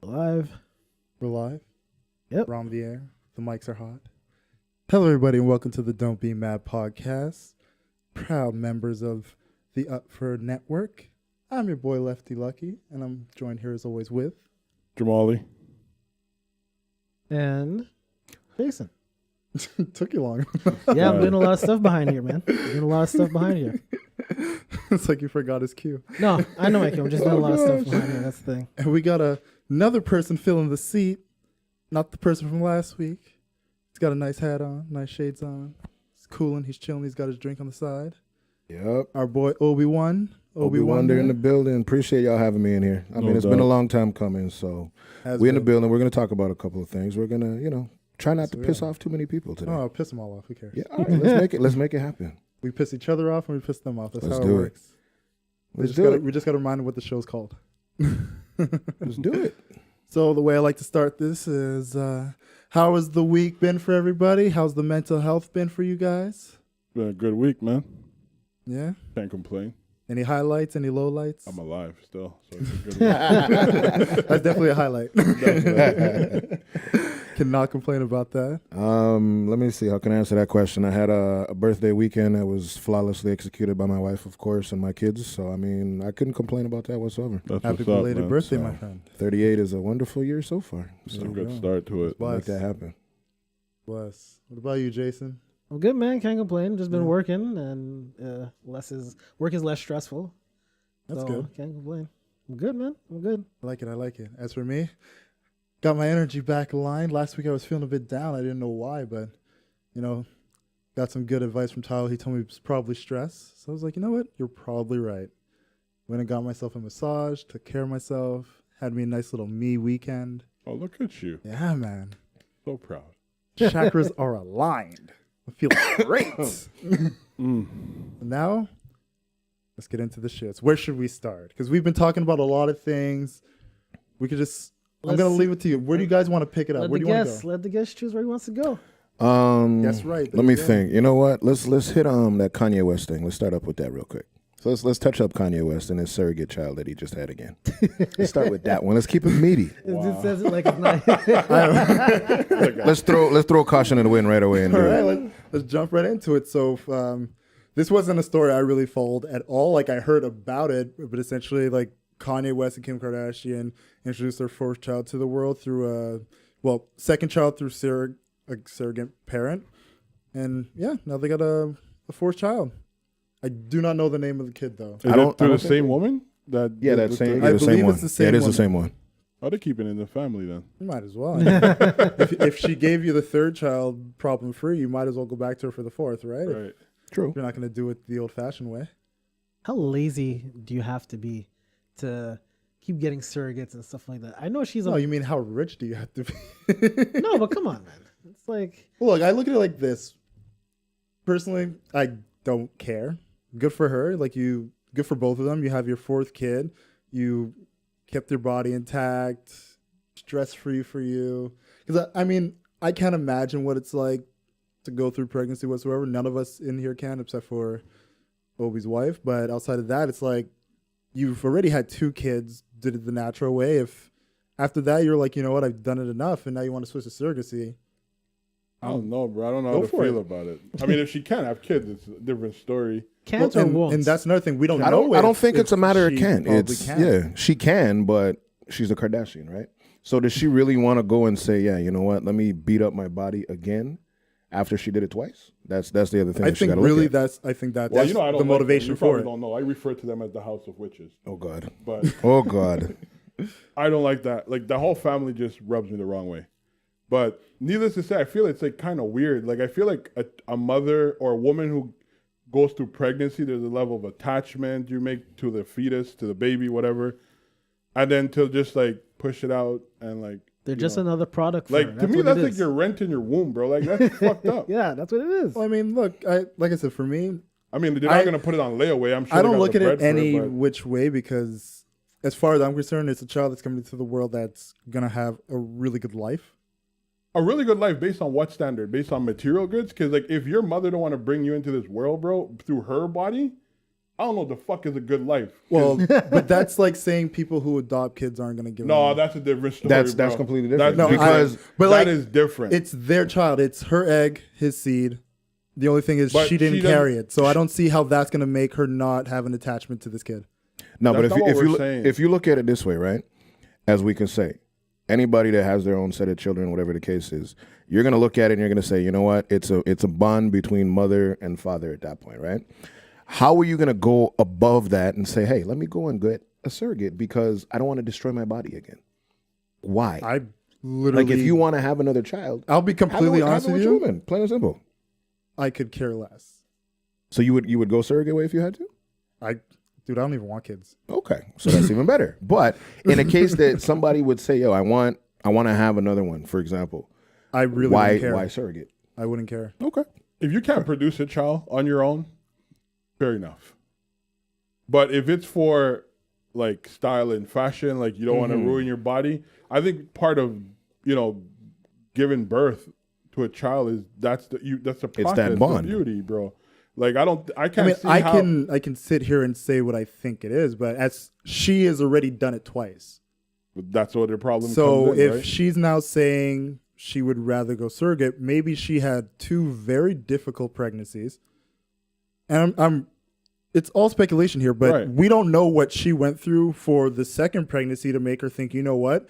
Live. We're live. Yep. We're on the air. The mics are hot. Hello, everybody, and welcome to the Don't Be Mad podcast. Proud members of the Up For Network. I'm your boy, Lefty Lucky, and I'm joined here as always with Jamali. And Jason. Took you long. Yeah, I'm doing a lot of stuff behind here, man. Doing a lot of stuff behind here. It's like you forgot his cue. No, I know I can. I'm just doing a lot of stuff behind here. That's the thing. And we got another person filling the seat. Not the person from last week. He's got a nice hat on, nice shades on. He's cooling. He's chilling. He's got his drink on the side. Yep. Our boy Obie Wonder in the building. Appreciate y'all having me in here. I mean, it's been a long time coming, so we're in the building. We're going to talk about a couple of things. We're going to, try not to piss off too many people today. Oh, I'll piss them all off. Who cares? Yeah, all right, let's make it happen. We piss each other off and we piss them off. That's Let's how it do it. works. We just got to remind them what the show's called. Let's do it. So the way I like to start this is, how has the week been for everybody? How's the mental health been for you guys? Been a good week, man. Yeah? Can't complain. Any highlights, any lowlights? I'm alive still, so it's a good week. That's definitely a highlight. Cannot complain about that. Let me see. How can I answer that question? I had a birthday weekend that was flawlessly executed by my wife, of course, and my kids. So, I mean, I couldn't complain about that whatsoever. That's Happy what's up, belated man. birthday, So, my friend. 38 is a wonderful year so far. It's So a good start to it. Bless. make that happen. Bless. What about you, Jason? I'm good, man. Can't complain. Just been Yeah. working, and work is less stressful. That's So, good. Can't complain. I'm good, man. I'm good. I like it. As for me, got my energy back aligned. Last week I was feeling a bit down. I didn't know why, but, got some good advice from Tyler. He told me it was probably stress. So I was like, you know what? You're probably right. Went and got myself a massage, took care of myself, had me a nice little me weekend. Oh, look at you. Yeah, man. So proud. Chakras are aligned. I feel great. Now, let's get into the shits. Where should we start? Because we've been talking about a lot of things. We could just... I'm going to leave it to you. Where do you guys want to pick it up? Where do you want to go? Let the guest choose where he wants to go. That's right. Let me think. You know what? Let's hit that Kanye West thing. Let's start up with that real quick. So let's touch up Kanye West and his surrogate child that he just had again. Let's start with that one. Let's keep it meaty. It says it like it's not. Let's throw caution in the wind right away. And All right, let's jump right into it. So this wasn't a story I really followed at all. Like, I heard about it, but essentially, like, Kanye West and Kim Kardashian introduced their first child to the world through second child through a surrogate parent. And yeah, now they got a fourth child. I do not know the name of the kid, though. Is it through the same woman? I believe it's the same Yeah, it is one. the same one. Oh, they're keeping it in the family then. You might as well. if she gave you the third child problem free, you might as well go back to her for the fourth, right? Right. True. You're not going to do it the old-fashioned way. How lazy do you have to be to keep getting surrogates and stuff like that? I know she's No, you mean how rich do you have to be? No, but come on, man. It's like... Well, look, I look at it like this. Personally, I don't care. Good for her. Good for both of them. You have your fourth kid. You kept your body intact, stress-free for you. Because, I can't imagine what it's like to go through pregnancy whatsoever. None of us in here can, except for Obie's wife. But outside of that, it's like you've already had 2 kids, did it the natural way. If after that you're like, you know what, I've done it enough, and now you want to switch to surrogacy. I don't know, bro. I don't know how Go to for feel it. about it. I mean, if she can have kids, it's a different story. Can't or and, won't. and that's another thing. We don't I know. don't think it's a matter of she can. probably It's can. yeah, she can, but she's a Kardashian, right? So does she really want to go and say, yeah, you know what? Let me beat up my body again after she did it twice? That's the other thing. I that she think gotta look really at. that's Well, that's you know, I don't the motivation you for probably it. don't know. I refer to them as the House of Witches, Oh God. but Oh God. I don't like that. Like the whole family just rubs me the wrong way. But needless to say, I feel it's like kind of weird. Like I feel like a mother or a woman who goes through pregnancy, there's a level of attachment you make to the fetus, to the baby, whatever, and then to just like push it out and like They're just another product. For her. like to me what that's it like is. you're renting your womb, bro. Like that's fucked up. Yeah, that's what it is. Well, I mean, look, like I said, for me, I mean, they're not gonna put it on layaway. I'm sure I they don't got look the at it bread for any but which way because, as far as I'm concerned, it's a child that's coming into the world that's gonna have a really good life. a really good life based on what standard? Based on material goods? Because like if your mother don't want to bring you into this world, bro, through her body, I don't know what the fuck is a good life. 'Cause- Well, but that's like saying people who adopt kids aren't gonna give. no, them. that's a different story. That's bro. completely different. That's No, because but that like is different. it's their child. It's her egg, his seed. The only thing is But she didn't she doesn't- carry it, so I don't see how that's gonna make her not have an attachment to this kid. no, but That's not what we're saying. if you look at it this way, right? As we can say, anybody that has their own set of children, whatever the case is, you're gonna look at it and you're gonna say, you know what? It's a bond between mother and father at that point, right? How are you gonna go above that and say, hey, let me go and get a surrogate because I don't want to destroy my body again? Why? I literally, Like if you want to have another child, I'll be completely have honest it with with you. children, plain and simple. I could care less. So you would go surrogate way if you had to? Dude, I don't even want kids. Okay, so that's even better. But in a case that somebody would say, yo, I want to have another one, for example, I really why wouldn't care. why surrogate? I wouldn't care. Okay. if you can't produce a child on your own, fair enough. But if it's for like style and fashion, like you don't want to ruin your body, I think part of giving birth to a child is that's the process, that bond. the beauty, bro. Like I I can't mean, see I how can sit here and say what I think it is, but as she has already done it twice. that's what their problem. So comes in, if right? she's now saying she would rather go surrogate, maybe she had 2 very difficult pregnancies. And it's all speculation here, but Right. we don't know what she went through for the second pregnancy to make her think, you know what?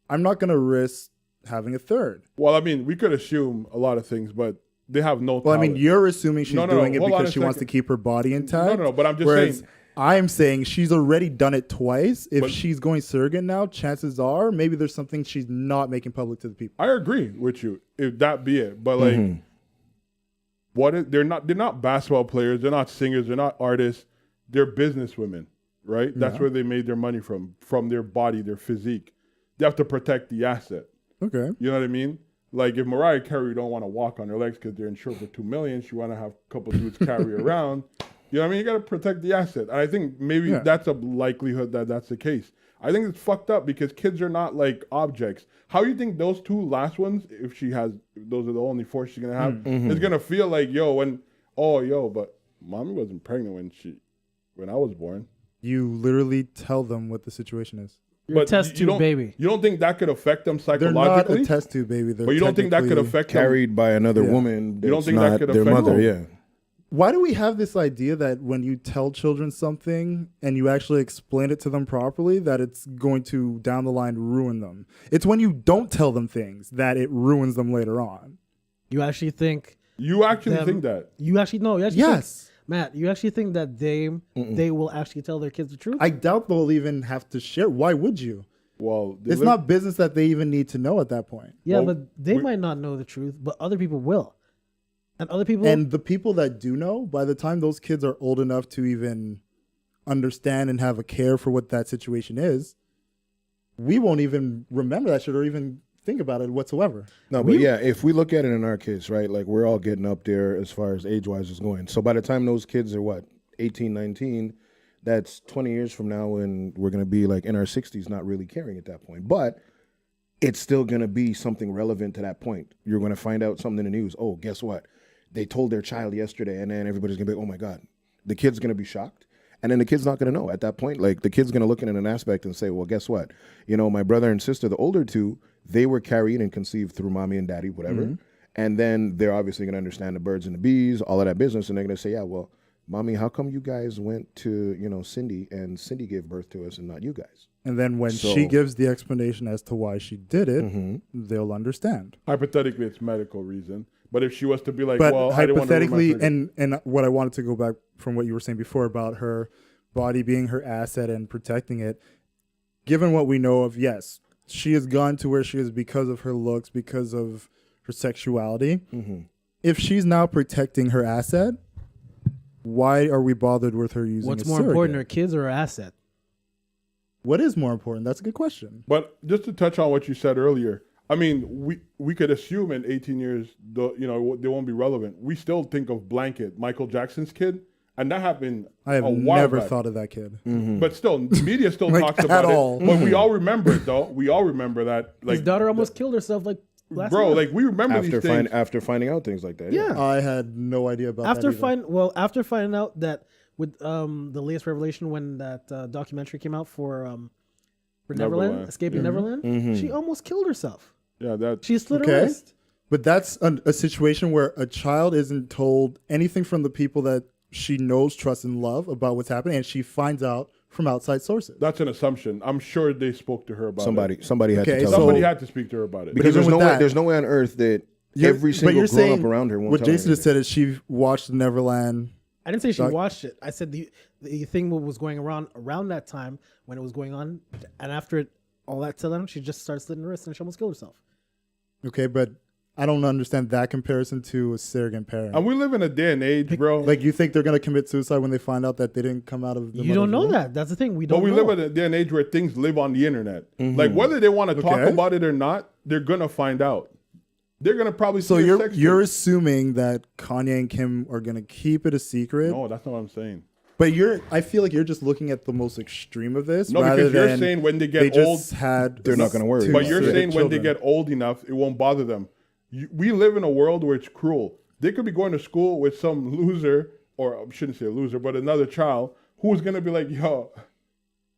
I'm not going to risk having a third. well, I mean, we could assume a lot of things, but they have no. Well, I mean, talent. you're assuming she's No, doing it hold on because a she wants to second. keep her body intact. No, but I'm just Whereas saying. I'm saying she's already done it twice. If But- she's going surrogate now, chances are maybe there's something she's not making public to the people. I agree with you if that be it, but like, they're not basketball players, they're not singers, they're not artists, they're business women, right? That's where they made their money from their body, their physique. They have to protect the asset. Okay. You know what I mean? Like if Mariah Carey don't want to walk on her legs because they're insured for $2 million, she want to have a couple dudes carry around. You know what I mean? You got to protect the asset. And I think maybe that's a likelihood that that's the case. I think it's fucked up because kids are not like objects. How you think those 2 last ones, if those are the only 4 she's gonna have, is gonna feel like but mommy wasn't pregnant when I was born. You literally tell them what the situation is. You're a But test you tube don't- baby. You don't think that could affect them They're not psychologically? a test tube baby. They're But you don't think that could technically- affect them? Carried by another Yeah. woman. You don't that's think that not could their affect mother? them? Yeah. Why do we have this idea that when you tell children something and you actually explain it to them properly, that it's going to down the line ruin them? It's when you don't tell them things that it ruins them later on. You actually think? You actually Them- think that? You actually know? You actually Yes. think, Matt. You actually think that they will actually tell their kids the truth? I doubt they'll even have to share. Why would you? Well, It's not business that they even need to know at that point. yeah, well, but they we- might not know the truth, but other people will, and other people. And the people that do know, by the time those kids are old enough to even understand and have a care for what that situation is, we won't even remember that shit or even think about it whatsoever. No, but yeah, if we look at it in our case, right, like we're all getting up there as far as age-wise is going. So by the time those kids are 18, 19, that's 20 years from now and we're going to be like in our 60s not really caring at that point. But it's still going to be something relevant to that point. You're going to find out something in the news. Oh, guess what? they told their child yesterday, and then everybody's gonna be, oh my God, the kid's gonna be shocked. And then the kid's not gonna know at that point. Like the kid's gonna look at an aspect and say, well, guess what? My brother and sister, the older two, they were carried and conceived through mommy and daddy, whatever. Mm-hmm. And then they're obviously gonna understand the birds and the bees, all of that business. And they're gonna say, yeah, well, mommy, how come you guys went to, Cindy and Cindy gave birth to us and not you guys? And then when she gives the explanation as to why she did it, they'll understand. Hypothetically, it's medical reason. But if she was to be like, but well, hypothetically, and what I wanted to go back from what you were saying before about her body being her asset and protecting it, given what we know of, yes, she has gone to where she is because of her looks, because of her sexuality. Mm-hmm. If she's now protecting her asset, why are we bothered with her using What's a more surrogate? important, her kids or her asset? What is more important? That's a good question. But just to touch on what you said earlier, I mean, we could assume in 18 years, they won't be relevant. We still think of Blanket, Michael Jackson's kid, and that happened I have never thought of that kid. Mm-hmm. But still, media still like, talks about all. it. But we all remember it, though. We all remember that. Like, his daughter almost killed herself last bro, month. like we remember these things. After finding out things like that. Yeah. I had no idea about after that. After finding out that with the latest revelation when that documentary came out for Neverland, Escaping Neverland, she almost killed herself. Yeah, she slit her wrist. But that's a situation where a child isn't told anything from the people that she knows, trusts, and love about what's happening, and she finds out from outside sources. That's an assumption. I'm sure they spoke to her about it. Somebody had to tell Somebody her. had to speak to her about it. Because there's no way on earth that every single grown up around her won't what tell her Jason just said is she watched Neverland. I didn't say she watched it. I said the thing was going around that time when it was going on, and after all that to them, she just started slitting her wrist and she almost killed herself. Okay, but I don't understand that comparison to a surrogate parent. And we live in a day and age, bro. Like, you think they're going to commit suicide when they find out that they didn't come out of the You don't know that. That's the thing. We don't know. But we live in a day and age where things live on the internet. Mm-hmm. Like, whether they want to talk about it or not, they're going to find out. They're going to probably see you're assuming that Kanye and Kim are going to keep it a secret? No, that's not what I'm saying. But I feel like you're just looking at the most extreme of this. No, because you're saying when they get old, they're not going to worry. But you're saying when they get old enough, it won't bother them. We live in a world where it's cruel. They could be going to school with some loser, or I shouldn't say a loser, but another child who's going to be like, yo,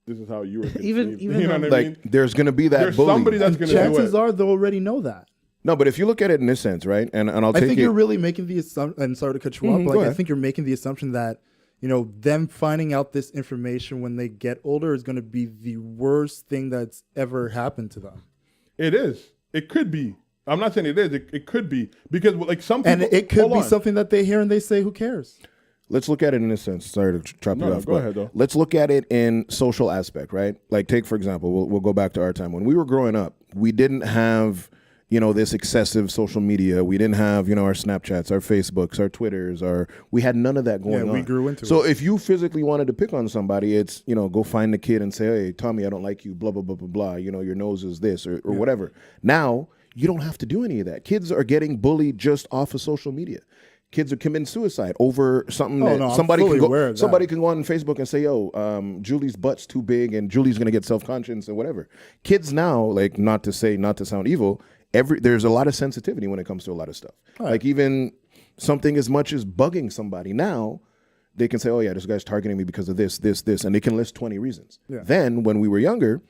this is how you were conceived. even you know what I mean? There's going to be that There's bully. somebody that's going to do it. Chances are they'll already know that. No, but if you look at it in this sense, right, and I'll take it. I think you're really making the assumption, and sorry to cut you off, but I think you're making the assumption that, them finding out this information when they get older is going to be the worst thing that's ever happened to them. It is. It could be. I'm not saying it is. It could be. Because like some people... And it could be something that they hear and they say, who cares? Let's look at it in this sense. Sorry to chop you off. Go ahead, though. Let's look at it in social aspect, right? Like take, for example, we'll go back to our time. When we were growing up, we didn't have... this excessive social media. We didn't have, our Snapchats, our Facebooks, our Twitters, we had none of that going on. Yeah, we grew into it. So if you physically wanted to pick on somebody, it's, go find the kid and say, hey, Tommy, I don't like you, blah, blah, blah, blah, blah. Your nose is this or whatever. Now, you don't have to do any of that. Kids are getting bullied just off of social media. Kids are committing suicide over something somebody can go. Somebody can go on Facebook and say, "Yo, Julie's butt's too big, and Julie's gonna get self-conscious and whatever." Kids now, like not to sound evil, there's a lot of sensitivity when it comes to a lot of stuff. Right. Like even something as much as bugging somebody now, they can say, "Oh yeah, this guy's targeting me because of this, and they can list 20 reasons. Yeah. Then when we were younger,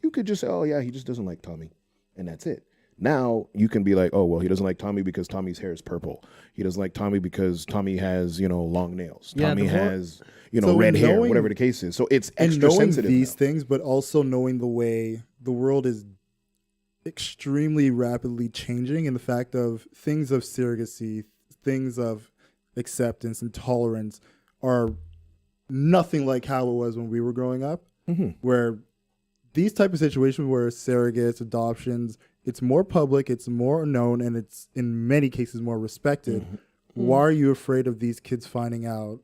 you could just say, "Oh yeah, he just doesn't like Tommy," and that's it. Now you can be like, oh, well, he doesn't like Tommy because Tommy's hair is purple. He doesn't like Tommy because Tommy has, long nails. Yeah, Tommy has, red hair, whatever the case is. So it's extra sensitive. And knowing these things, but also knowing the way the world is extremely rapidly changing, and the fact of things of surrogacy, things of acceptance and tolerance are nothing like how it was when we were growing up, where these type of situations where surrogates, adoptions, it's more public, it's more known, and it's in many cases more respected. Why are you afraid of these kids finding out?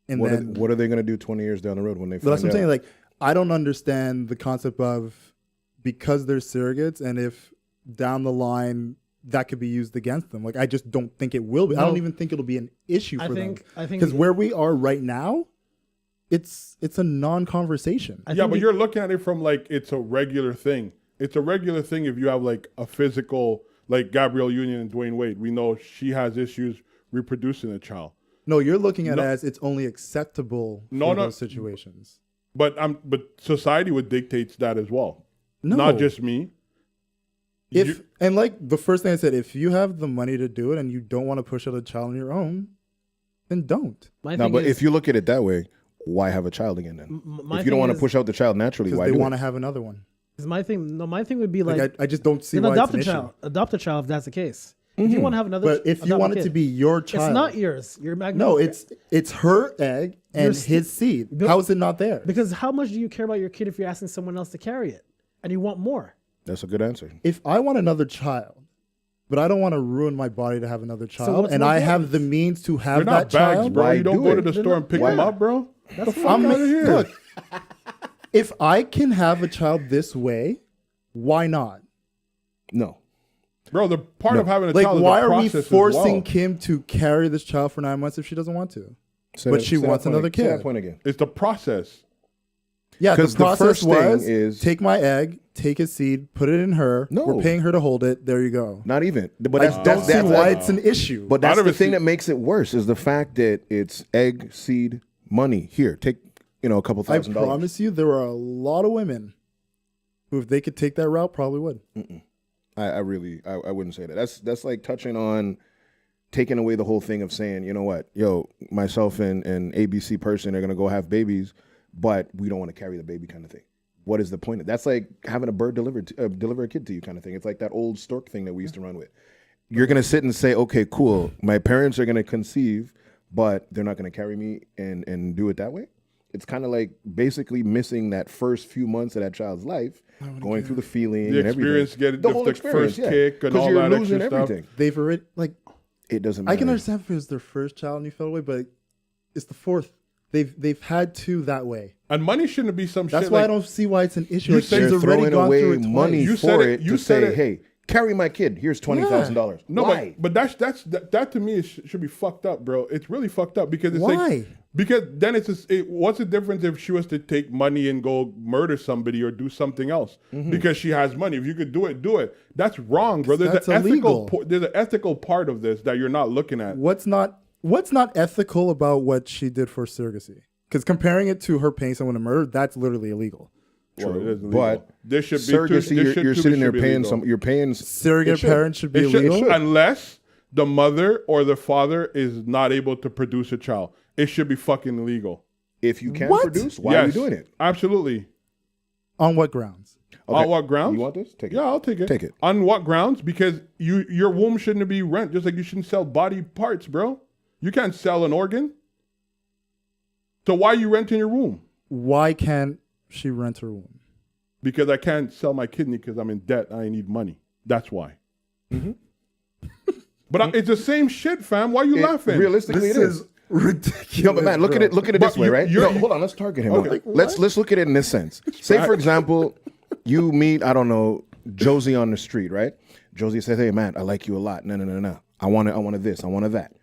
And what are they going to do 20 years down the road when they find out? That's what I'm saying. Like, I don't understand the concept of because they're surrogates, and if down the line that could be used against them. Like, I just don't think it will be. No. I don't even think it'll be an issue for them. I think because where we are right now, it's a non-conversation. But you're looking at it from like it's a regular thing. It's a regular thing if you have like a physical like Gabrielle Union and Dwayne Wade. We know she has issues reproducing a child. No, you're looking at it as it's only acceptable for those situations. But society would dictate that as well. No. Not just me. And like the first thing I said, if you have the money to do it and you don't want to push out a child on your own, then don't. But if you look at it that way, why have a child again then? If you don't want to push out the child naturally, why do it? Because they want to have another one. My thing would be like I just don't see why adopt it's a an child. issue. Adopt a child if that's the case. If you want to have another, But if you want it to be your child, it's not yours. You're no, it's her egg and his seed. How is it not there? Because how much do you care about your kid if you're asking someone else to carry it, and you want more? That's a good answer. If I want another child, but I don't want to ruin my body to have another child, and I have the means to have that child, bro. You don't go to the store and pick them up, bro. That's the fuck out of here. Look, if I can have a child this way, why not? No. Bro, the part of having a like, child is why a are we process forcing Kim to carry this child for 9 months if she doesn't want to? But she wants another kid. Say that point again. It's the process. Yeah, the 'Cause the process first thing was is- take my egg, take his seed, put it in her. No. We're paying her to hold it. There you go. Not even. But I don't see why it's an issue. But that's Out of the a thing seed- that makes it worse is the fact that it's egg, seed, money. Here, take a couple I $1,000. promise you, there are a lot of women who, if they could take that route, probably would. I really wouldn't say that. That's like touching on taking away the whole thing of saying, you know what, myself and ABC person are gonna go have babies, but we don't want to carry the baby kind of thing. What is the point? That's like having a bird deliver a kid to you kind of thing. It's like that old stork thing that we used to run with. You're gonna sit and say, okay, cool, my parents are gonna conceive, but they're not gonna carry me and do it that way. It's kind of like basically missing that first few months of that child's life, going through the feeling, The and experience, everything. getting the whole first kick and all you're that losing extra stuff. everything. They've already It doesn't matter. I can understand if it was their first child and you fell away, but it's the fourth. They've had two that way. And money shouldn't be some That's shit. why like, I don't see why it's an issue. You Like, said she's They're already throwing gone away through it money twice. You said for it- it you to said say, it. hey, carry my kid. Here's $20,000. No, Why? but that to me should be fucked up, bro. It's really fucked up because it's Why? like because then what's the difference if she was to take money and go murder somebody or do something else because she has money? If you could do it, do it. That's wrong, bro. There's That's an illegal. there's an ethical part of this that you're not looking at. What's not ethical about what she did for surrogacy? Because comparing it to her paying someone to murder, that's literally illegal. Well, it is illegal. But there should be surrogacy, you're sitting there paying some. you're paying Surrogate parents should be illegal. Unless the mother or the father is not able to produce a child. It should be fucking illegal. If you can What? produce, why are you doing it? Absolutely. On what grounds? Okay. On what grounds? You want this? Take it. Yeah, I'll take it. Take it. On what grounds? Because your womb shouldn't be rent, just like you shouldn't sell body parts, bro. You can't sell an organ. So why are you renting your womb? Why can't she rent her womb? Because I can't sell my kidney because I'm in debt and I need money. That's why. But it's the same shit, fam. Why are you laughing? Realistically, it is. Ridiculous. No, but man, look at it But this way, you- right? you're- No, hold on, let's target him. Okay. Like, let's look at it in this sense. Say, for example, you meet, I don't know, Josie on the street, right? Josie says, "Hey, man, I like you a lot. No. I want this. I want that."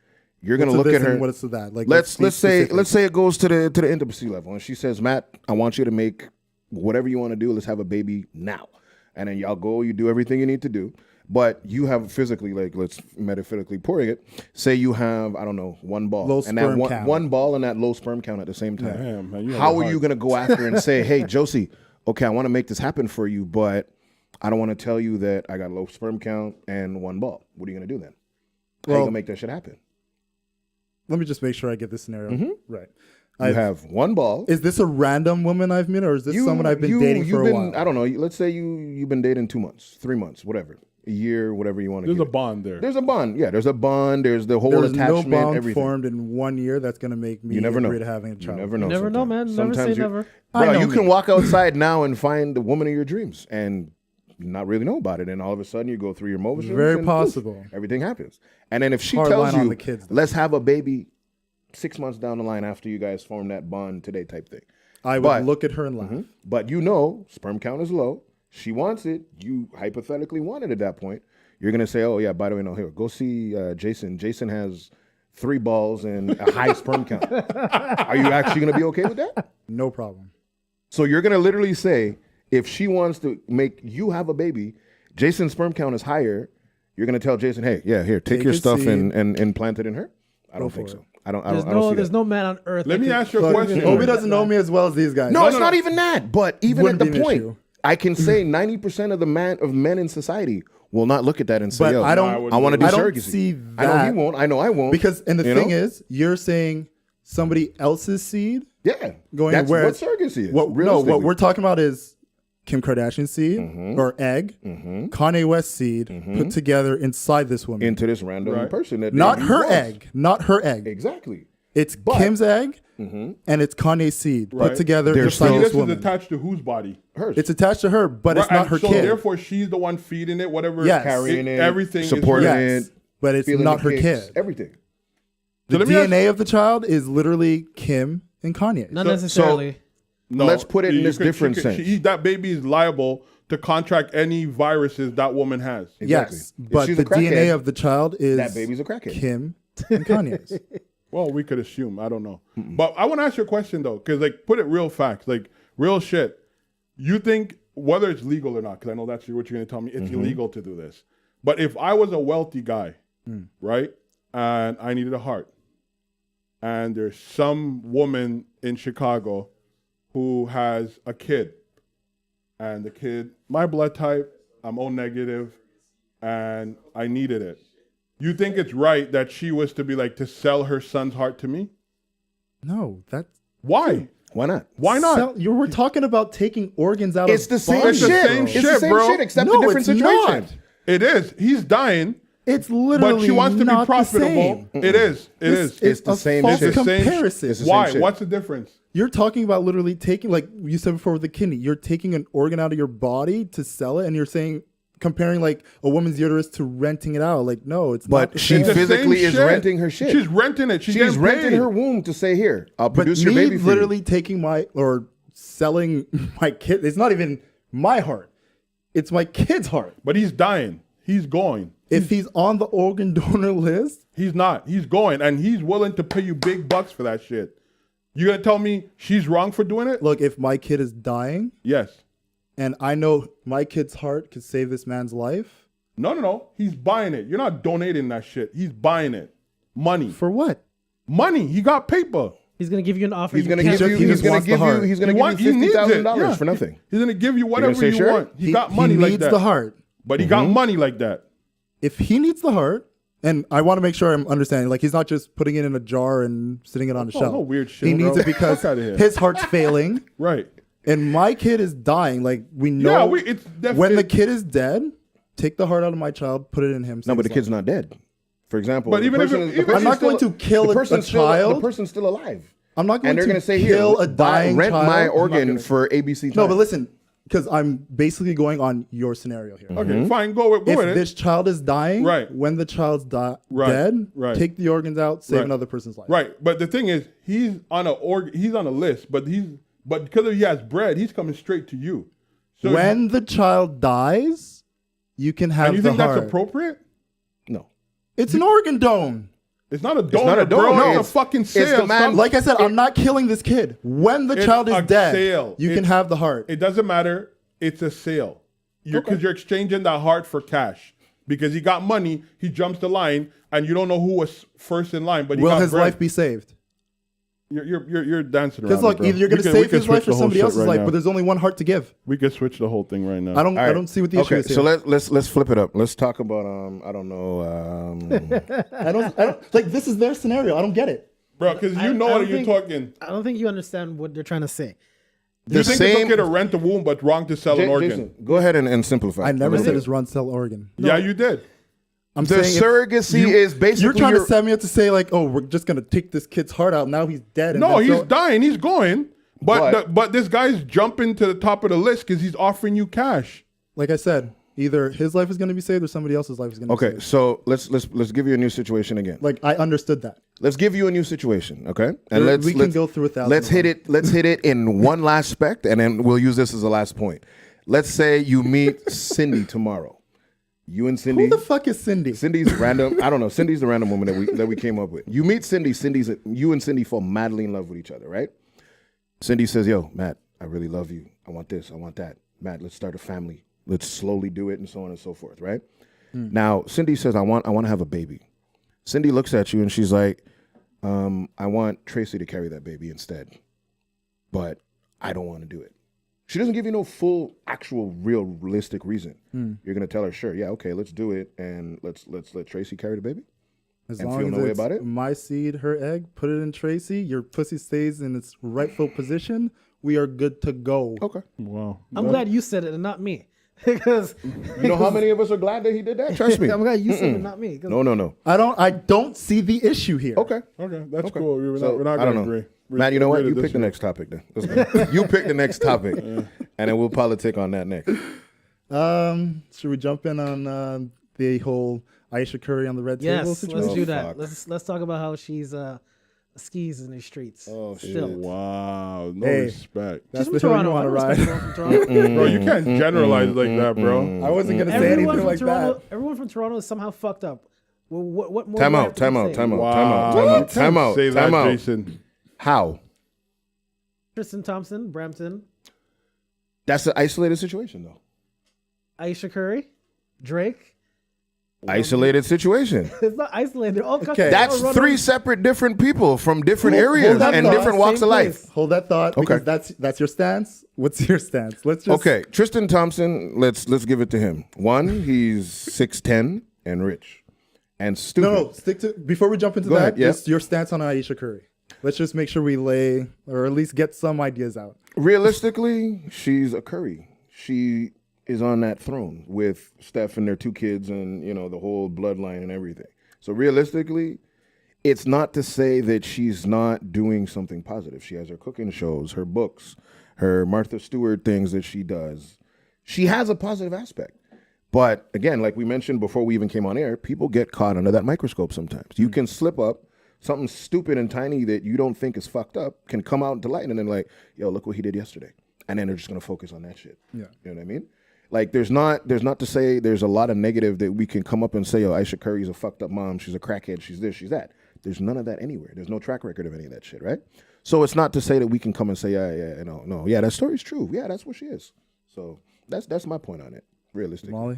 You're gonna look at her. What is that? Like, Let's be say specific. it goes to the intimacy level, and she says, "Matt, I want you to make whatever you want to do. Let's have a baby now." And then y'all go, you do everything you need to do. But you have physically, like, let's metaphorically pouring it. Say you have, I don't know, one ball. Low and that sperm count. one ball and that low sperm count at the same time. Damn, man, you have How it are hard. you going to go after and say, hey, Josie, okay, I want to make this happen for you, but I don't want to tell you that I got low sperm count and one ball. What are you going to do then? How are you going to make that shit happen? Let me just make sure I get this scenario right. You have one ball. Is this a random woman I've met, or is this someone I've been dating for a while? I don't know. Let's say you've been dating 2 months, 3 months, whatever. A year, whatever you want to There's do. a bond there. There's a bond. Yeah, there's a bond. There's the whole There's attachment, no bond everything. formed in 1 year that's going to make me You never know. agree to having a You child. never know. Never know, man. Never say never. I Bro, know you can me. walk outside now and find the woman of your dreams and not really know about it. And all of a sudden you go through your motions. Very and poof, possible. everything happens. And then if she Hard tells line on you, the kids, though. let's have a baby 6 months down the line after you guys form that bond today type thing. I would But- look at her and laugh. But you know, sperm count is low. She wants it. You hypothetically want it at that point. You're going to say, oh, yeah, by the way, no, here, go see Jason. Jason has 3 balls and a high sperm count. Are you actually going to be okay with that? No problem. So you're going to literally say, if she wants to make you have a baby, Jason's sperm count is higher, You're going to tell Jason, hey, yeah, here, take Take your a stuff seed. and implant it in her? I don't think for so. I don't There's see there's that. no man on earth. Let that me could- ask you a Look, question. Obie doesn't know me as well as these guys. No, it's not even that. But even at Wouldn't the be an point, issue. I can say 90% of the men in society will not look at that and say, But yo, I don't. I want to do I don't surrogacy. see I know that. he won't. I know I won't. Because and the You thing know? is, you're saying somebody else's seed yeah, going that's where what surrogacy is. What realistically. we're talking about is Kim Kardashian's seed or egg, Kanye West's seed put together inside this woman. into this random Right. person that Not he her was. egg. Not her egg. Exactly. It's Kim's egg and it's Kanye's seed Right. put together They're inside still- this This is woman. attached to whose body? Hers. It's attached to her, but it's Right, not and her so kid. therefore, she's the one feeding it, whatever. Yes. carrying it, everything supporting is it, hers. Yes, but it's feeling not the her kicks, kid. everything. The let me DNA of the child is literally Kim and Kanye. Not necessarily. No, Let's put it in this different sense. That baby is liable to contract any viruses that woman has. Exactly. Yes, If but she's the a crackhead, DNA of the child is that baby's a crackhead. Kim and Kanye's. Well, we could assume. I don't know. But I want to ask you a question, though, because, like, put it real facts, like, real shit. You think, whether it's legal or not, because I know that's what you're going to tell me, it's illegal to do this. But if I was a wealthy guy, right, and I needed a heart, and there's some woman in Chicago who has a kid, and the kid, my blood type, I'm O negative, and I needed it. You think it's right that she was to be like, to sell her son's heart to me? No, that's Why? Why not? Why not? we're talking about taking organs out It's of the same bodies, It's the shit. same It's shit, the same bro. shit, except No, a different it's situation. not. It is. He's dying, It's literally but she wants to be not profitable. The same. It is. It This is. It's the a same false shit. It's the same comparison. It's the Why? same shit. What's the difference? You're talking about literally taking, like you said before with the kidney, you're taking an organ out of your body to sell it, and you're saying comparing like a woman's uterus to renting it out. Like, no, it's not. But the she same. It's the physically same is shit. renting her shit. She's renting it. She's She's getting renting paid. her womb to say, here, I'll But produce me your baby for literally you. taking my or selling my kid. It's not even my heart. It's my kid's heart. But he's dying. He's going. If he's on the organ donor list, He's not. He's going, and he's willing to pay you big bucks for that shit. You gonna tell me she's wrong for doing it? look, if my kid is dying Yes. and I know my kid's heart could save this man's life, No. He's buying it. You're not donating that shit. He's buying it. Money. for what? Money. He got paper. He's gonna give you an offer. He's you gonna can't give you. He He's just gonna wants the give you. heart. He's gonna He give you needs it. $50,000 Yeah. for nothing. He's gonna give you whatever say you sure? want. He got money he like needs that. the heart. But he got money like that. If he needs the heart, and I want to make sure I'm understanding, like he's not just putting it in a jar and sitting it on a Oh, shelf. no weird shit, He needs bro. it because Fuck outta here. his heart's failing, Right. and my kid is dying. Like we know, Yeah, it's definitely. when the kid is dead, take the heart out of my child, put it in him. No, save but the his kid's life. not dead. For example, But the even if person it- is- the even- person's I'm not going still- to kill the a person's still- child. The person's still alive. I'm not going And they're to going to say, kill here, a dying rent child. my not organ gonna- for ABC time. No, but listen, because I'm basically going on your scenario here. Okay, fine. Go with If it. this child is dying, Right. when the child's Right, dead, right. take the organs out, save Right. another person's life. Right. But the thing is, he's on he's on a list, but because he has bread, he's coming straight to you. So When the child dies, you can have and you the think heart. that's appropriate? no. It's an organ donor. It's not a donor, not a donor, bro. no. It's a It's- fucking it's the sale. man- Stop- Like I said, I'm not killing this kid. When the It's child is a dead, sale. you can It's- have the heart. It doesn't matter. It's a sale. Because you're exchanging that heart for cash. Because he got money, he jumps the line, and you don't know who was first in line. But he Will got his bread. life be saved? You're dancing around. Because look, it, bro. either you're going We to could- we save could his life switch or the whole somebody shit else's right life, now. but there's only one heart to give. We could switch the whole thing right now. I don't. All I right. don't see what the issue Okay, is here. so let's flip it up. Let's talk about I don't know. I don't like this is their scenario. I don't get it. Bro, because you know I what don't you're think- talking. I don't think you understand what they're trying to say. You think it's okay to rent a womb, but wrong to sell an organ? Jason, go ahead and simplify. I never A said little it's run cell organ. Yeah, you did. I'm The saying if surrogacy is basically you're trying to your- set me up to say like, oh, we're just gonna take this kid's heart out. Now he's dead. And No, that's he's so- dying. He's going. But- But this guy's jumping to the top of the list because he's offering you cash. Like I said, either his life is gonna be saved or somebody else's life is gonna be Okay, saved. so let's give you a new situation again. Like I understood that. Let's give you a new situation, okay? And There- let's we can let's- go through 1,000 Let's of hit them. it. Let's hit it in one last spec, and then we'll use this as the last point. Let's say you meet Cindy tomorrow. You and Cindy. Who the fuck is Cindy? Cindy's random. I don't know. Cindy's the random woman that we came up with. You meet Cindy. You and Cindy fall madly in love with each other, right? Cindy says, "Yo, Matt, I really love you. I want this. I want that. Matt, let's start a family. Let's slowly do it, and so on and so forth, right?" Now, Cindy says, I want to have a baby. Cindy looks at you and she's like, I want Tracy to carry that baby instead, but I don't want to do it. She doesn't give you no full, actual, realistic reason. You're gonna tell her, sure, yeah, okay, let's do it, and let's let Tracy carry the baby. As and long feel as no way it's about it? my seed, her egg, put it in Tracy, your pussy stays in its rightful position, we are good to go. Okay. Wow. I'm glad you said it and not me. Because You know how many of us are glad that he did that? Trust me. I'm glad you said it and not me. 'Cause No. I don't see the issue here. Okay. Okay, that's Okay. cool. We're So, not I don't going to know. agree. Matt, you know what? We're You gonna pick the disagree. next topic then. Let's go. You pick the next topic, and then we'll politic on that next. Should we jump in on the whole Ayesha Curry on the red table yes, situation? let's do that. fuck. Let's talk about how she's skis in the streets. Oh, still. Wow, no Hey. respect. That's She's the from hill you Toronto. want to I ride. respect everyone from Toronto. Bro, you can't generalize like that, bro. I wasn't going to say Everyone anything from like Toronto. that. Everyone from Toronto is somehow fucked up. Well, what more? Time do I out, have to time out, say? time out, Wow, time out, you time out, can't time out, say that, time out. Jason. How? Tristan Thompson, Brampton, That's an isolated situation, though. Ayesha Curry, Drake. Isolated situation. It's not isolated. They're all Okay. That's all three separate different people from different Hold areas that and thought. different walks Same of life. place. Hold that thought, Okay. because that's your stance. What's your stance? Let's just Okay, Tristan Thompson. Let's give it to him. One, he's 6'10" and rich, and stupid. No, stick to before we jump into Go that. ahead, yeah. Just your stance on Ayesha Curry. Let's just make sure we lay, or at least get some ideas out. Realistically, she's a Curry. She is on that throne with Steph and their two kids and, the whole bloodline and everything. So realistically, it's not to say that she's not doing something positive. She has her cooking shows, her books, her Martha Stewart things that she does. She has a positive aspect. But again, like we mentioned before we even came on air, people get caught under that microscope sometimes. You can slip up. Something stupid and tiny that you don't think is fucked up can come out into light, and then like, yo, look what he did yesterday. And then they're just gonna focus on that shit. Yeah. You know what I mean? Like there's not to say there's a lot of negative that we can come up and say, yo, Ayesha Curry's a fucked up mom, she's a crackhead, she's this, she's that. There's none of that anywhere. There's no track record of any of that shit, right? So it's not to say that we can come and say, yeah, that story's true. Yeah, that's what she is. So that's my point on it, realistically. Molly?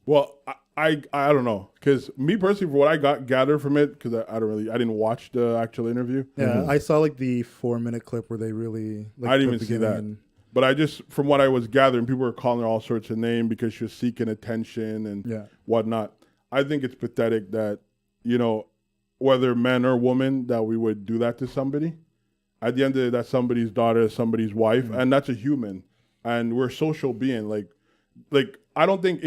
Well, I don't know, because me personally, for what I gathered from it, because I didn't watch the actual interview. Yeah, I saw like the 4-minute clip where they really. Like, I didn't the even see beginning that. and- But I just, from what I was gathering, people were calling her all sorts of names because she was seeking attention and whatnot. I think it's pathetic that, whether men or women, that we would do that to somebody. At the end of the day, that's somebody's daughter, somebody's wife, and that's a human. And we're social being. Like I don't think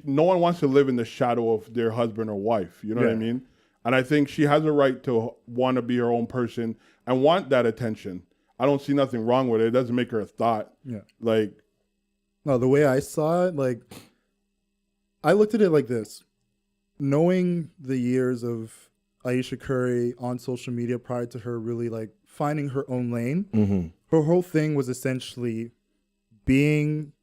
no one wants to live in the shadow of their husband or wife. You know what I mean? And I think she has a right to want to be her own person and want that attention. I don't see nothing wrong with it. It doesn't make her a thought. Yeah. Like, No, the way I saw it, like, I looked at it like this. Knowing the years of Ayesha Curry on social media prior to her really, like, finding her own lane, her whole thing was essentially being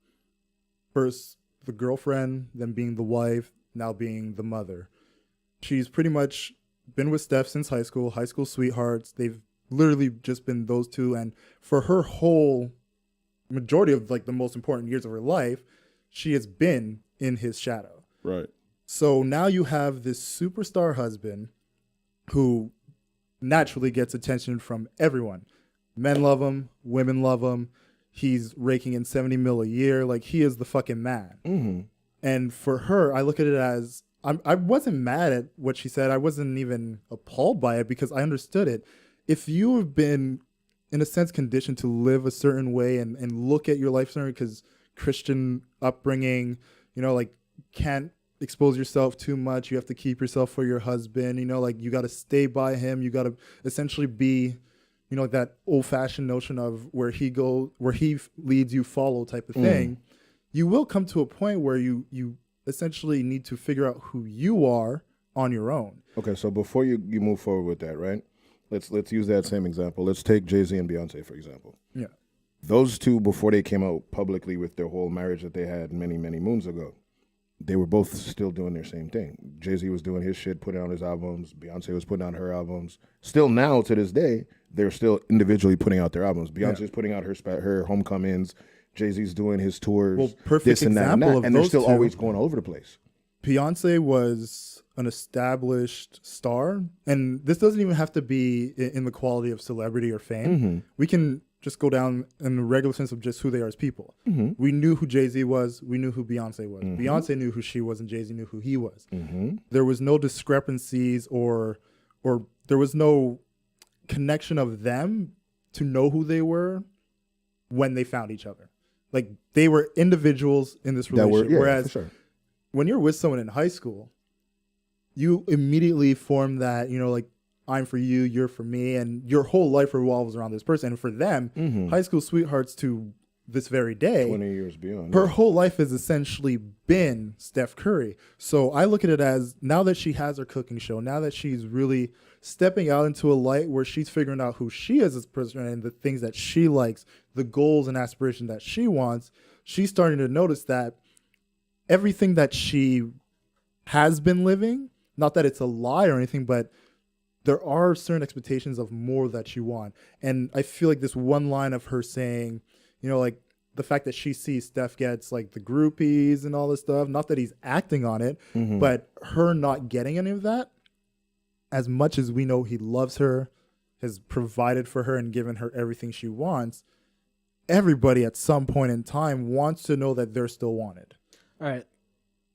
first the girlfriend, then being the wife, now being the mother. She's pretty much been with Steph since high school sweethearts. They've literally just been those two. And for her whole majority of like the most important years of her life, she has been in his shadow. right. So now you have this superstar husband who naturally gets attention from everyone. Men love him, women love him. He's raking in 70 mil a year. Like, he is the fucking man. And for her, I look at it as, I wasn't mad at what she said. I wasn't even appalled by it because I understood it. If you have been, in a sense, conditioned to live a certain way and look at your life certain because Christian upbringing, like, can't expose yourself too much. You have to keep yourself for your husband. Like, you got to stay by him. You got to essentially be, like that old-fashioned notion of where he leads, you follow type of thing. You will come to a point where you essentially need to figure out who you are on your own. Okay, so before you move forward with that, right? Let's use that same example. Let's take Jay-Z and Beyonce, for example. Yeah. Those two, before they came out publicly with their whole marriage that they had many, many moons ago, they were both still doing their same thing. Jay-Z was doing his shit, putting out his albums. Beyonce was putting out her albums. Still now, to this day, they're still individually putting out their albums. Beyonce's putting out her homecomings. Jay-Z's doing his tours, Well, perfect this and that, and, example that, of and they're those still two. always going all over the place. Beyonce was an established star, and this doesn't even have to be in the quality of celebrity or fame. We can just go down in the regular sense of just who they are as people. We knew who Jay-Z was. We knew who Beyonce was. Beyonce knew who she was, and Jay-Z knew who he was. There was no discrepancies or there was no connection of them to know who they were when they found each other. Like, they were individuals in this relationship. Whereas when you're with someone in high school, you immediately form that, like, I'm for you, you're for me, and your whole life revolves around this person. And for them, high school sweethearts to this very day, 20 years beyond. her whole life has essentially been Steph Curry. So I look at it as, now that she has her cooking show, now that she's really stepping out into a light where she's figuring out who she is as a person and the things that she likes, the goals and aspirations that she wants, she's starting to notice that everything that she has been living, not that it's a lie or anything, but there are certain expectations of more that you want. And I feel like this one line of her saying, like, the fact that she sees Steph gets like the groupies and all this stuff, not that he's acting on it, but her not getting any of that, as much as we know he loves her, has provided for her and given her everything she wants, everybody at some point in time wants to know that they're still wanted. All right.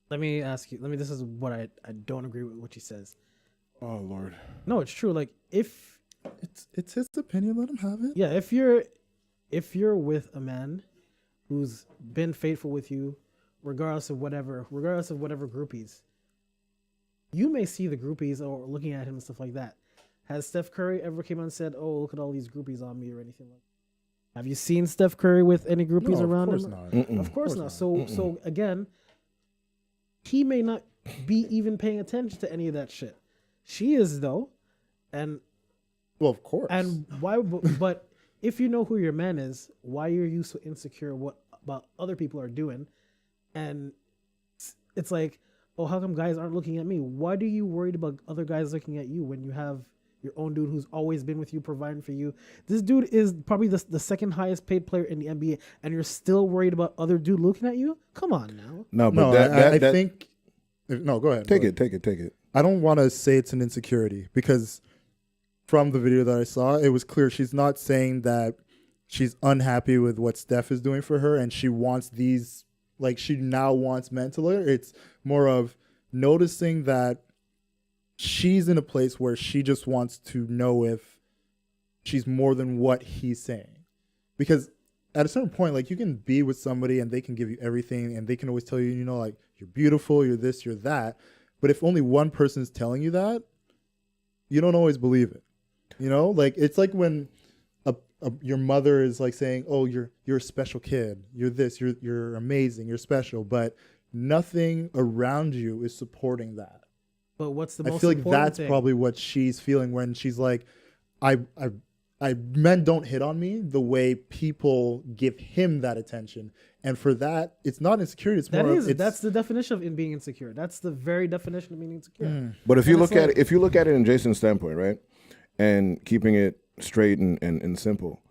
Let me ask you. This is what I don't agree with what she says. Oh Lord. No, it's true. Like, if It's his opinion, let him have it. yeah, if you're with a man who's been faithful with you, regardless of whatever groupies, you may see the groupies or looking at him and stuff like that. Has Steph Curry ever came on and said, "Oh, look at all these groupies on me" or anything like that? Have you seen Steph Curry with any groupies around him? Of course not. So again, he may not be even paying attention to any of that shit. She is, though, and Well, of course. and why? But if you know who your man is, why are you so insecure about other people are doing? And it's like, oh, how come guys aren't looking at me? Why do you worried about other guys looking at you when you have your own dude who's always been with you, providing for you? This dude is probably the second highest paid player in the NBA, and you're still worried about other dude looking at you? Come on now. No, but I think. No, go ahead. Take it. I don't want to say it's an insecurity, because from the video that I saw, it was clear she's not saying that she's unhappy with what Steph is doing for her and she wants these, like, she now wants men to look at her. It's more of noticing that she's in a place where she just wants to know if she's more than what he's saying. Because at a certain point, like, you can be with somebody and they can give you everything and they can always tell you, like, you're beautiful, you're this, you're that. But if only one person's telling you that, you don't always believe it. Like, it's like when your mother is like saying, "Oh, you're a special kid. You're this. You're amazing. You're special." But nothing around you is supporting that. But what's the most I feel like important that's thing? probably what she's feeling when she's like, I men don't hit on me the way people give him that attention. And for that, it's not insecurity. It's That's the definition of being insecure. That's the very definition of being insecure. But if you look at it in Jason's standpoint, right, and keeping it straight and simple,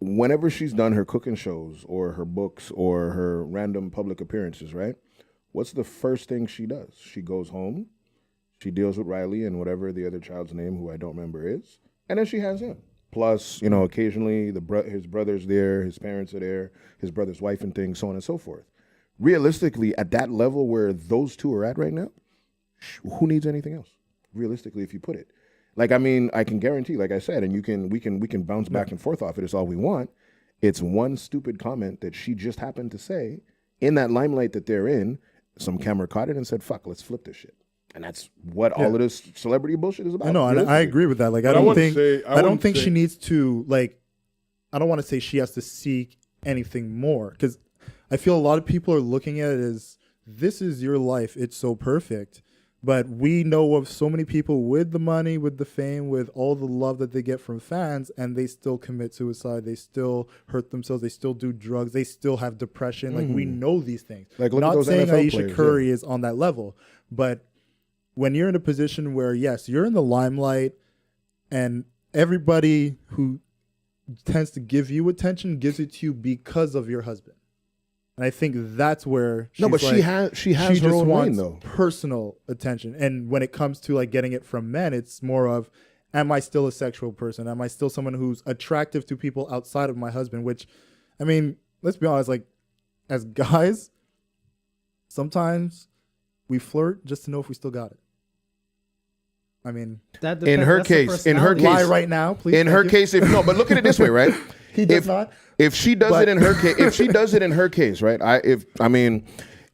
whenever she's done her cooking shows or her books or her random public appearances, right, what's the first thing she does? She goes home, she deals with Riley and whatever the other child's name, who I don't remember, is, and then she has him. Plus, occasionally his brother's there, his parents are there, his brother's wife and things, so on and so forth. Realistically, at that level where those two are at right now, who needs anything else? Realistically, if you put it. Like, I mean, I can guarantee, like I said, and we can bounce back and forth off it. It's all we want. It's one stupid comment that she just happened to say in that limelight that they're in. Some camera caught it and said, "Fuck, let's flip this shit." And that's what all of this celebrity bullshit is about. I know, and I agree with that. Like, I don't think she needs to, like, I don't want to say she has to seek anything more, because I feel a lot of people are looking at it as, this is your life, it's so perfect. But we know of so many people with the money, with the fame, with all the love that they get from fans, and they still commit suicide. They still hurt themselves. They still do drugs. They still have depression. Like, we know these things. Like, look at not those saying NFL Ayesha players, Curry is on that level, but when you're in a position where, yes, you're in the limelight and everybody who tends to give you attention gives it to you because of your husband. And I think that's where No, but she has her own lane though. Personal attention. And when it comes to like getting it from men, it's more of, am I still a sexual person? Am I still someone who's attractive to people outside of my husband? Which, I mean, let's be honest, like as guys, sometimes we flirt just to know if we still got it. I mean, That In her case, lie right now, please. in her case, if no, but look at it this way, right? He does not. If she does But- it in her case, if she does it in her case, right?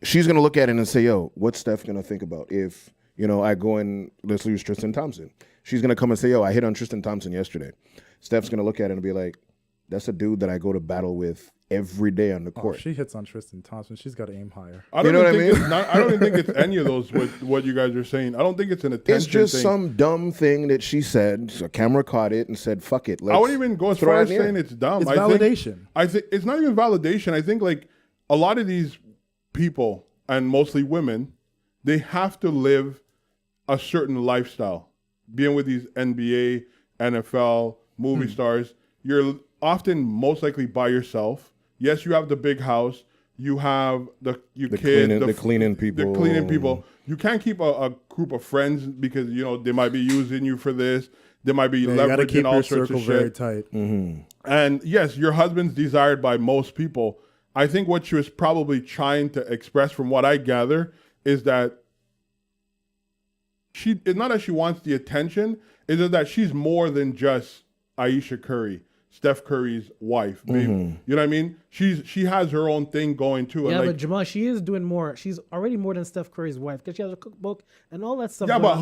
She's gonna look at it and say, "Yo, what's Steph gonna think about if I go and let's use Tristan Thompson?" She's gonna come and say, "Yo, I hit on Tristan Thompson yesterday." Steph's gonna look at it and be like, "That's a dude that I go to battle with every day on the court." She hits on Tristan Thompson. She's got to aim higher. I don't know even what I think mean? it's not, I don't even think it's any of those with what you guys are saying. I don't think it's an attention It's just thing. some dumb thing that she said. So a camera caught it and said, "Fuck it." I wouldn't even go as throw far it as in the air. saying it's dumb. It's I validation. I think it's not even validation. I think like a lot of these people, and mostly women, they have to live a certain lifestyle. Being with these NBA, NFL, movie stars, you're often most likely by yourself. Yes, you have the big house. You have the cleaning people. You can't keep a group of friends because they might be using you for this. They might be You got to keep leveraging all your sorts circle of very shit. tight. And yes, your husband's desired by most people. I think what she was probably trying to express, from what I gather, is that it's not that she wants the attention, it's just that she's more than just Ayesha Curry, Steph Curry's wife. Babe. You know what I mean? She has her own thing going too. Yeah, and but Jamal, she is doing more. She's already more than Steph Curry's wife because she has a cookbook and all that stuff. yeah, going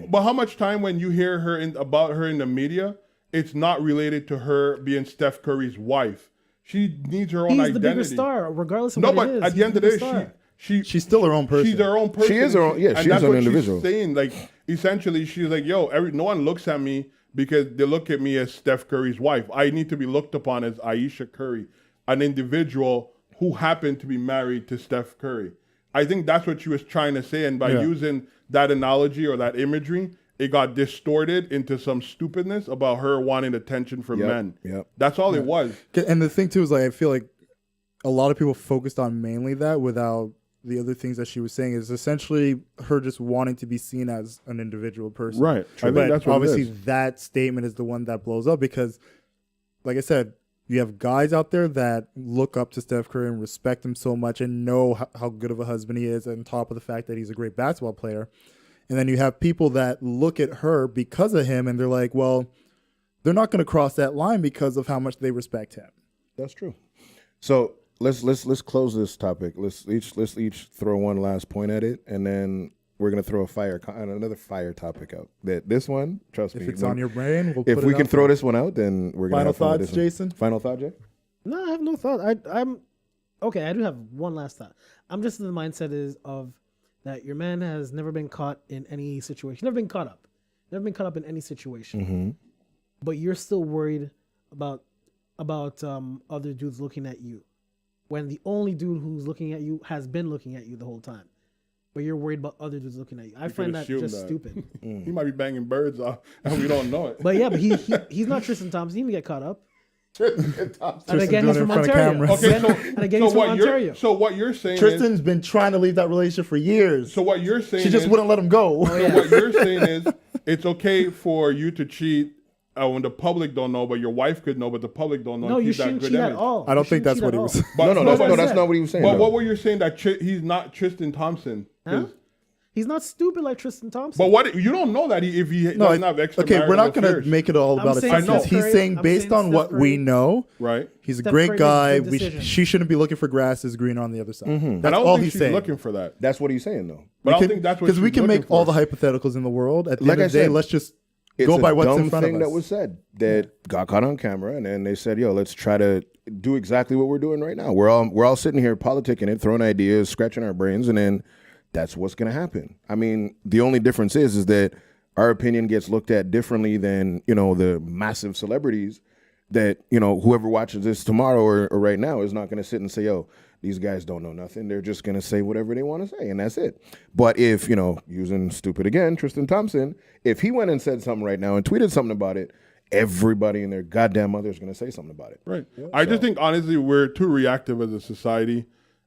but on. how much time when you hear her about her in the media, it's not related to her being Steph Curry's wife. She needs her own He's identity. the bigger star, regardless of No, what but it is. at the He's end of the bigger day, star. She's still her own person. She's her own person. She is her own. Yeah, And she's that's an what individual. She's saying, like, essentially, she's like, yo, no one looks at me because they look at me as Steph Curry's wife. I need to be looked upon as Ayesha Curry, an individual who happened to be married to Steph Curry. I think that's what she was trying to say. And by using that analogy or that imagery, it got distorted into some stupidness about her wanting attention from men. Yep. That's all it was. And the thing too is, like, I feel like a lot of people focused on mainly that without the other things that she was saying is essentially her just wanting to be seen as an individual person. Right. I think But that's what obviously it is. that statement is the one that blows up because, like I said, you have guys out there that look up to Steph Curry and respect him so much and know how good of a husband he is, on top of the fact that he's a great basketball player. And then you have people that look at her because of him and they're like, well, they're not going to cross that line because of how much they respect him. That's true. So let's close this topic. Let's each throw one last point at it, and then we're gonna throw another fire topic out. This one, trust me, If it's on your brain, we'll if put we it can out throw there. this one out, then we're gonna Final have fun with thoughts, this one. Jason? Final thought, Jay? No, I have no thought. I'm okay. I do have one last thought. I'm just in the mindset of that your man has never been caught in any situation, never been caught up in any situation. But you're still worried about other dudes looking at you, when the only dude who's looking at you has been looking at you the whole time. But you're worried about other dudes looking at you. I find that assume just that. stupid. He might be banging birds off, and we don't know it. But yeah, but he's not Tristan Thompson. He didn't get caught up. And Tristan again, doing he's it in from front of Ontario. cameras. Okay, so, And again, he's from Ontario. So what you're saying Tristan's been trying to leave that relationship for years. so what you're saying She just is, wouldn't let him go. so what you're saying is it's okay for you to cheat when the public don't know, but your wife could know, but the public don't know. No, and you keep that shouldn't good cheat at image. all. I don't You think shouldn't that's cheat what at he was all. saying. But, what I that's said. not what he was saying. But though. what were you saying that he's not Tristan Thompson? Huh? 'Cause- He's not stupid like Tristan Thompson. But what you don't know that if he No, doesn't have extra. okay, we're not going to affairs, make it all I'm about saying his Steph success. He's Curry- saying I'm based saying on Steph what we Curry- know, right. he's a Steph great Curry guy. made a good decision. She shouldn't be looking for grass is green on the other side. And That's I don't all think he's she's saying. looking for that. That's what he's saying, though. But I don't think that's what Because we she's can looking make all for. the hypotheticals in the world. At the Like end I of the day, said, let's just It's go by a what's dumb in front thing of us. that was said that got caught on camera, and then they said, "Yo, let's try to do exactly what we're doing right now. We're all sitting here politicking it, throwing ideas, scratching our brains, and then that's what's going to happen." I mean, the only difference is that our opinion gets looked at differently than the massive celebrities that whoever watches this tomorrow or right now is not going to sit and say, "Yo, these guys don't know nothing." They're just going to say whatever they want to say, and that's it. But if using stupid again, Tristan Thompson, if he went and said something right now and tweeted something about it, everybody and their goddamn mother is going to say something about it. Right. Yeah, I just think, honestly, we're too reactive as a society,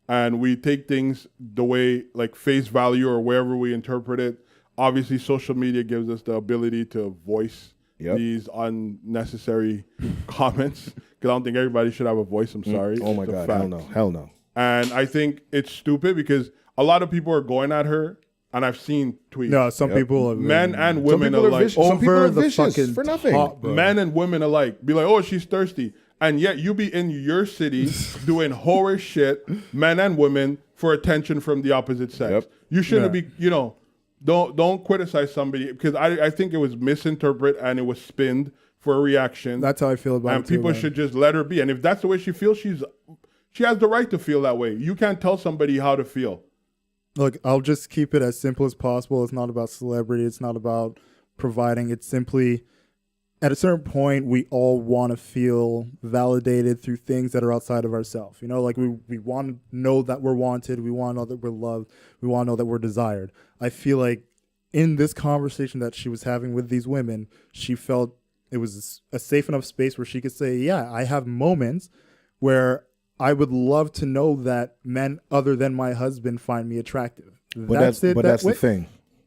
and we take things the way, like, face value or wherever we interpret it. Obviously, social media gives us the ability to voice these unnecessary comments, because I don't think everybody should have a voice. I'm sorry. Oh, my God. Hell no. And I think it's stupid because a lot of people are going at her, and I've seen tweets. No, some people, men and women alike, some people are the vicious fucking for nothing. top, bro. men and women alike, be like, "Oh, she's thirsty," and yet you be in your city doing horror shit, men and women, for attention from the opposite sex. Yep. You shouldn't be, don't criticize somebody, because I think it was misinterpreted and it was spinned for a reaction. That's how I feel about it. And people should just let her be. And if that's the way she feels, she has the right to feel that way. You can't tell somebody how to feel. Look, I'll just keep it as simple as possible. It's not about celebrity. It's not about providing. It's simply, at a certain point, we all want to feel validated through things that are outside of ourselves. Like we want to know that we're wanted. We want to know that we're loved. We want to know that we're desired. I feel like in this conversation that she was having with these women, she felt it was a safe enough space where she could say, yeah, I have moments where I would love to know that men other than my husband find me attractive. That's the thing.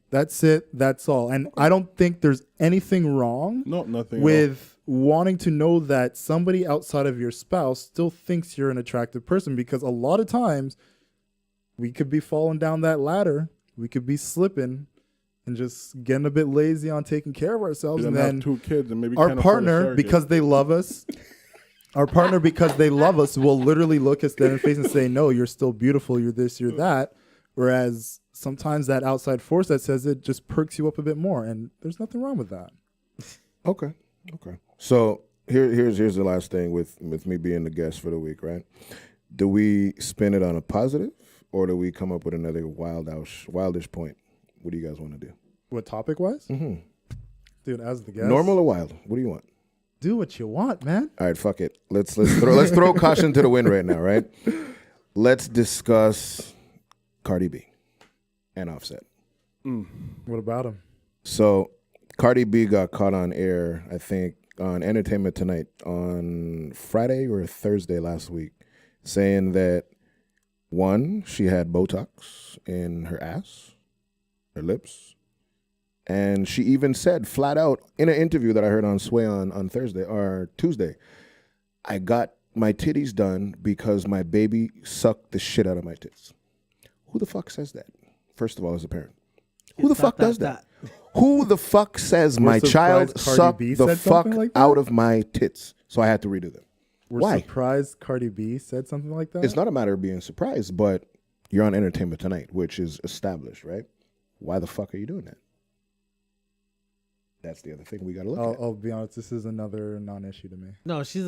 That's it. That's all. And I don't think there's anything wrong Nothing with wanting to know that somebody outside of your spouse still thinks you're an attractive person, because a lot of times we could be falling down that ladder. We could be slipping and just getting a bit lazy on taking care of ourselves. And then have 2 kids and maybe our partner, because they love us, will literally look us dead in the face and say, no, you're still beautiful. You're this, you're that. Whereas sometimes that outside force that says it just perks you up a bit more. And there's nothing wrong with that. Okay. So here's the last thing with me being the guest for the week, right? Do we spin it on a positive, or do we come up with another wildish point? What do you guys want to do? What, topic-wise? Mm-hmm. Dude, as the guest. Normal or wild? What do you want? Do what you want, man. All right, fuck it. Let's throw caution to the wind right now, right? Let's discuss Cardi B and Offset. What about him? So Cardi B got caught on air, I think, on Entertainment Tonight on Friday or Thursday last week, saying that, one, she had Botox in her ass, her lips, and she even said flat out in an interview that I heard on Sway on Thursday or Tuesday, I got my titties done because my baby sucked the shit out of my tits. Who the fuck says that? First of all, as a parent. Who the fuck does that? Who the fuck says my child sucked the fuck out of my tits? So I had to redo them. We're surprised Cardi B said something like that? It's not a matter of being surprised, but you're on Entertainment Tonight, which is established, right? Why the fuck are you doing that? That's the other thing we got to look at. I'll be honest, this is another non-issue to me. No, she's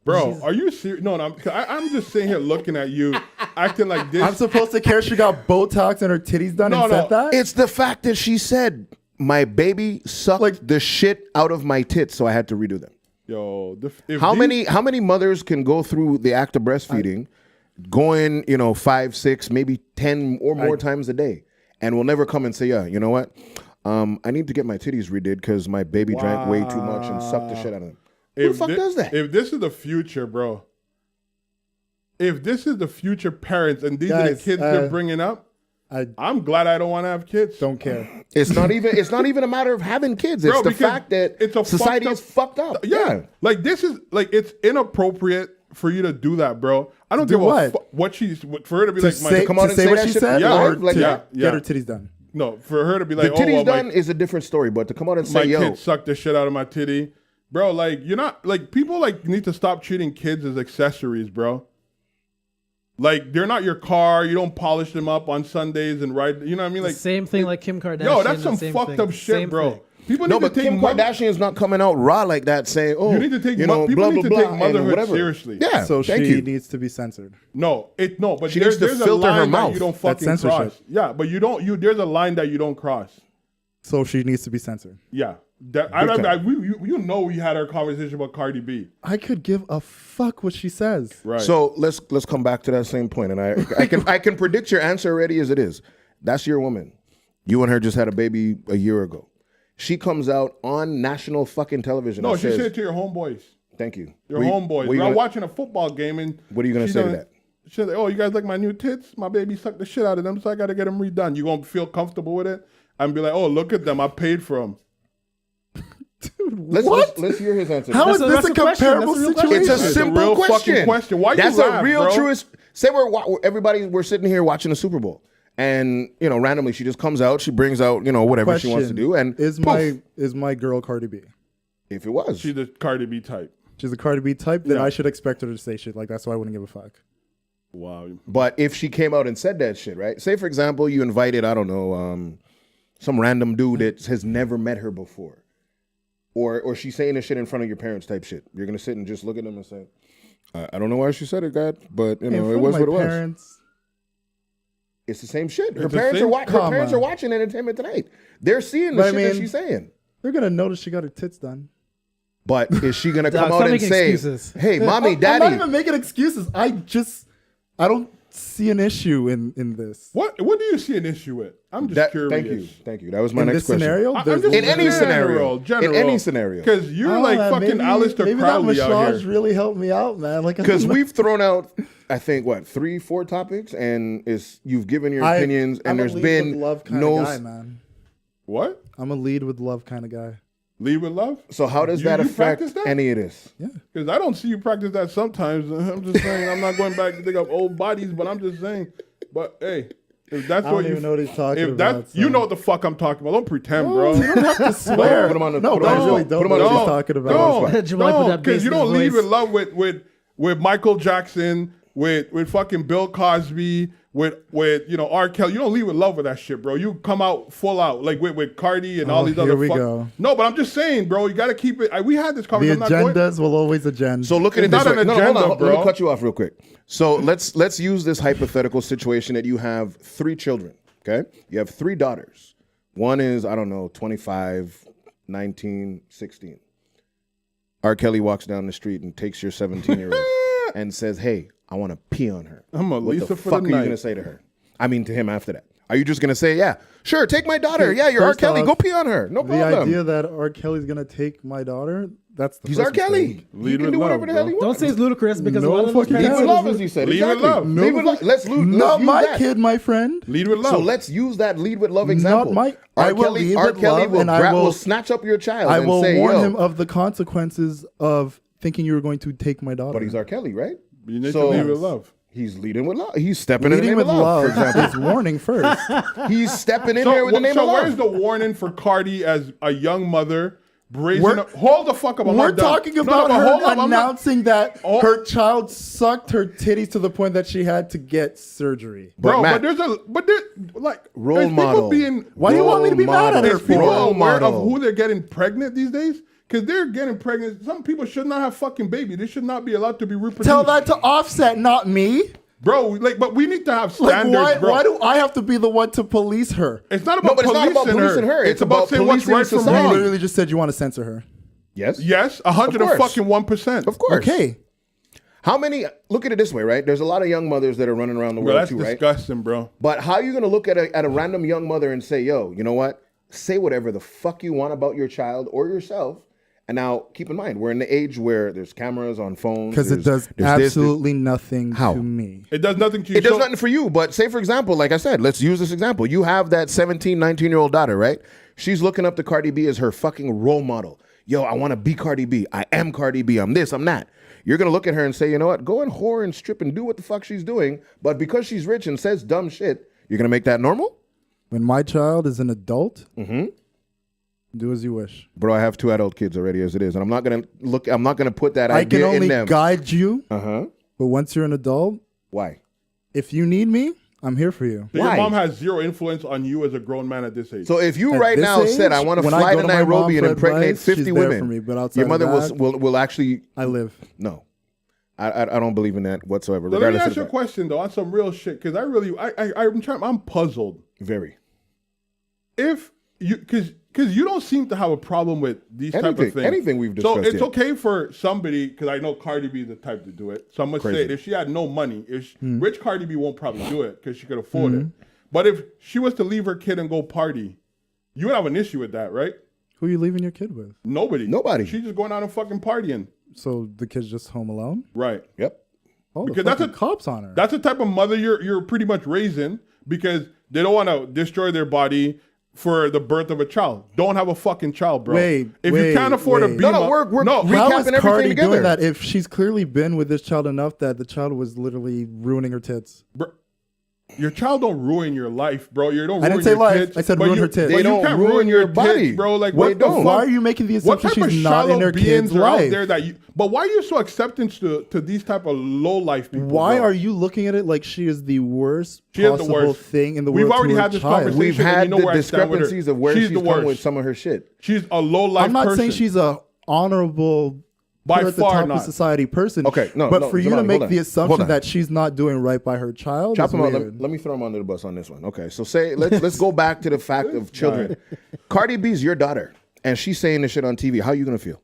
Bro, are you serious? No, I'm just sitting here looking at you, acting like this. I'm supposed to care she got Botox and her titties done and said that? It's the fact that she said, my baby sucked the shit out of my tits, so I had to redo them. Yo, how many mothers can go through the act of breastfeeding, going 5, 6, maybe 10 or more times a day, and will never come and say, yeah, you know what? I need to get my titties redid because my baby drank way too much and sucked the shit out of them. Who the fuck does that? If this is the future, bro. If this is the future parents and these are the kids they're bringing up, I'm glad I don't want to have kids. Don't care. It's not even a matter of having kids. It's the fact that society is fucked up. Yeah. Like this is it's inappropriate for you to do that, bro. I don't give a what she's for her to be to come out and say what that she shit. said. Yeah, Get her titties done. No, for her to be like, the titties done is a different story, but to come out and say, my kid sucked the shit out of my titty, bro. Like you're not people need to stop treating kids as accessories, bro. Like they're not your car. You don't polish them up on Sundays and ride. You know what I mean? Like same thing like Kim Kardashian. Yo, that's some fucked up shit, bro. People need to take Kim Kardashian is not coming out raw like that, saying, "Oh, you need to take people need to take motherhood seriously." Yeah, so she needs to be censored. But she needs to filter her mouth. You don't fucking cross. Yeah, but you don't. There's a line that you don't cross. So she needs to be censored. Yeah, we had our conversation about Cardi B. I could give a fuck what she says. Right. So let's come back to that same point, and I can predict your answer already as it is. That's your woman. You and her just had a baby a year ago. She comes out on national fucking television. No, and she says, said it to your homeboys. Thank you. Your homeboys. We're watching a football game and what are you gonna say to that? She's like, oh, you guys like my new tits? My baby sucked the shit out of them, so I got to get them redone. You gonna feel comfortable with it? And be like, oh, look at them. I paid for them. Dude, Let's hear his answer. How is this that's a a question. comparable That's a real situation? It's a It's a simple real question. fucking question. Why you That's laugh, a real bro? truest. Say we're sitting here watching a Super Bowl, and randomly she just comes out, she brings out whatever she wants to do, and is my girl Cardi B? if it was, She's the Cardi B type. She's a Cardi B type, then Yeah. I should expect her to say shit like that, so I wouldn't give a fuck. Wow. but if she came out and said that shit, right? Say for example, you invited I don't know some random dude that has never met her before, or she's saying this shit in front of your parents type shit. You're gonna sit and just look at them and say, I don't know why she said it, God, but it was what it was. It's the same shit. Her parents are watching Entertainment Tonight. They're seeing the shit that she's saying. They're gonna notice she got her tits done. But is she gonna come Stop out and making say, excuses. "Hey, mommy, daddy"? I'm not even making excuses. I don't see an issue in this. What do you see an issue with? I'm just curious. Thank you. That was my In next this question. scenario, I'm there's just In any scenario. general. In any scenario. Because you're I don't like know, fucking Aleister maybe Crowley that out massage here. really helped me out, man. Like, Because we've thrown out, I think, 3-4 topics, and you've given your opinions, and there's been love kind no. of guy, man. What? I'm a lead with love kind of guy. Lead with love? So how does that You affect practice that? any of this? Yeah. Because I don't see you practice that sometimes. I'm just saying. I'm not going back to think of old bodies, but I'm just saying. But hey, if that's I what don't you even know what he's talking if about. that you know what the fuck I'm talking about. Don't pretend, bro. You don't have to swear. Put him on the- no, put but him on I the really spot. don't Put him know on what the he's spot. talking about. Jamal put that Because you don't bass in his lead with voice. love with Michael Jackson, with fucking Bill Cosby, with R. Kelly. You don't lead with love with that shit, bro. You come out full out like with Cardi and all these other. Here we go. No, but I'm just saying, bro. You got to keep it. We had this The conversation. I'm not going- agendas will always agenda. So look at it It's this not way. an Hold agenda, on. Let bro. me cut you off real quick. So let's use this hypothetical situation that you have 3 children. Okay, you have 3 daughters. One is 25, 19, 16. R. Kelly walks down the street and takes your 17-year-old and says, "Hey, I want to pee on her." I'm a What Lisa the for fuck the are you night. gonna say to her? I mean, to him after that. Are you just gonna say, "Yeah, sure, take my daughter. Yeah, you're R. First Kelly. off, Go pee on her. No the problem." idea that R. Kelly's gonna take my daughter, that's the He's first R. Kelly. mistake. He Lead can with do whatever love, the hell bro. he Don't wants. say it's ludicrous because No a lot of those fucking parents Lead with Lead love, with as he said. lead with Exactly. love. Lead with love. Let's Not use my that. kid, my friend. Lead with love. So let's use that lead with love example. Not my. R. I will Kelly, lead R. with Kelly love, will, and I will will. snatch up your child I and will say, warn "Yo," him of the consequences of thinking you were going to take my daughter. but he's R. Kelly, right? You need So- to lead with love. He's leading with love. He's stepping in the leading name with of love, for love. example. is warning first. He's stepping in there with the name of where's love. the warning for Cardi as a young mother? Brazen We're- up. Hold the fuck up. I'm We're not done. talking No, about but her hold up, I'm not- announcing that Oh. her child sucked her titties to the point that she had to get surgery. Bro, Matt, but there's role there's people model. being Why do you want me to be mad at her is people for? Role aware of model. who they're getting pregnant these days? Because they're getting pregnant. Some people should not have fucking baby. They should not be allowed to be reproduced. Tell that to Offset, not me. bro. But we need to have Like, standards, bro. why do I have to be the one to police her? It's not about but it's not about policing her. It's It's about about saying what's policing right from society. You wrong. literally just said you want to censor her. Yes? Yes, 101%. Of course. Okay. How many, look at it this way, right? There's a lot of young mothers that are running around the Bro, world that's too, right? disgusting, bro. But how are you going to look at a random young mother and say, "Yo, you know what? Say whatever the fuck you want about your child or yourself." And now, keep in mind, we're in the age where there's cameras on phones. Because it does there's this, absolutely nothing How? to me. It does nothing to you. It does So- nothing for you, but say, for example, like I said, let's use this example. You have that 17, 19-year-old daughter, right? She's looking up to Cardi B as her fucking role model. Yo, I want to be Cardi B. I am Cardi B. I'm this, I'm that. You're going to look at her and say, you know what? Go and whore and strip and do what the fuck she's doing. But because she's rich and says dumb shit, you're going to make that normal? When my child is an adult, do as you wish. Bro, I have 2 adult kids already as it is. And I'm not going to put that I can idea in only them. guide you, Uh-huh. but once you're an adult, Why? if you need me, I'm here for you. So your Why? mom has zero influence on you as a grown man at this age. So if you At right this now said, age, I want to when I fly go to to my mom Nairobi and for impregnate advice, 50 she's there women, for me, but outside your mother of that, will actually, I live. no. I don't believe in that whatsoever. So let me regardless ask of you a that. question though on some real shit because I'm puzzled. Very. If you because you don't seem to have a problem with these type of things. Anything we've So discussed it's here. okay for somebody because I know Cardi B is the type to do it. So I'm gonna Crazy. say it, if she had no money, rich Cardi B won't probably do it because she could afford it. But if she was to leave her kid and go party, you would have an issue with that, right? Who are you leaving your kid with? Nobody. She's just going out and fucking partying. So the kid's just home alone? Right. Yep. Oh, Because that's cops on her. That's the type of mother you're pretty much raising because they don't want to destroy their body for the birth of a child. Don't have a fucking child, bro. Wait, if you can't afford to be we're How recapping is Cardi everything together. doing that if she's clearly been with this child enough that the child was literally ruining her tits? Bro, your child don't ruin your life, bro. You don't. I didn't say your life. Kids, I said but ruin you, her tits. But They you don't can't ruin your body, tits, bro. Like They what the don't. fuck? Why are you making the What assumption type of she's not in shallow her beings kid's are out life? there that you? But why are you so accepting to these type of low life people? Why bro? are you looking at it like she is the worst She is the possible worst. thing in the We've world? already to her had this child? conversation. We've and had you know the where I stand with her. discrepancies of where She's she's the come worst. with some of her shit. She's a low life. I'm not person. saying she's a honorable. By put at the far top not. of society person. Okay, no, but no, for you Jelani, to make hold the on. assumption Hold on. that she's not doing right by her child, Chop is him out. weird. Let me throw him under the bus on this one. Okay, so let's go back to the fact of children. Cardi B's your daughter, and she's saying this shit on TV. How are you gonna feel?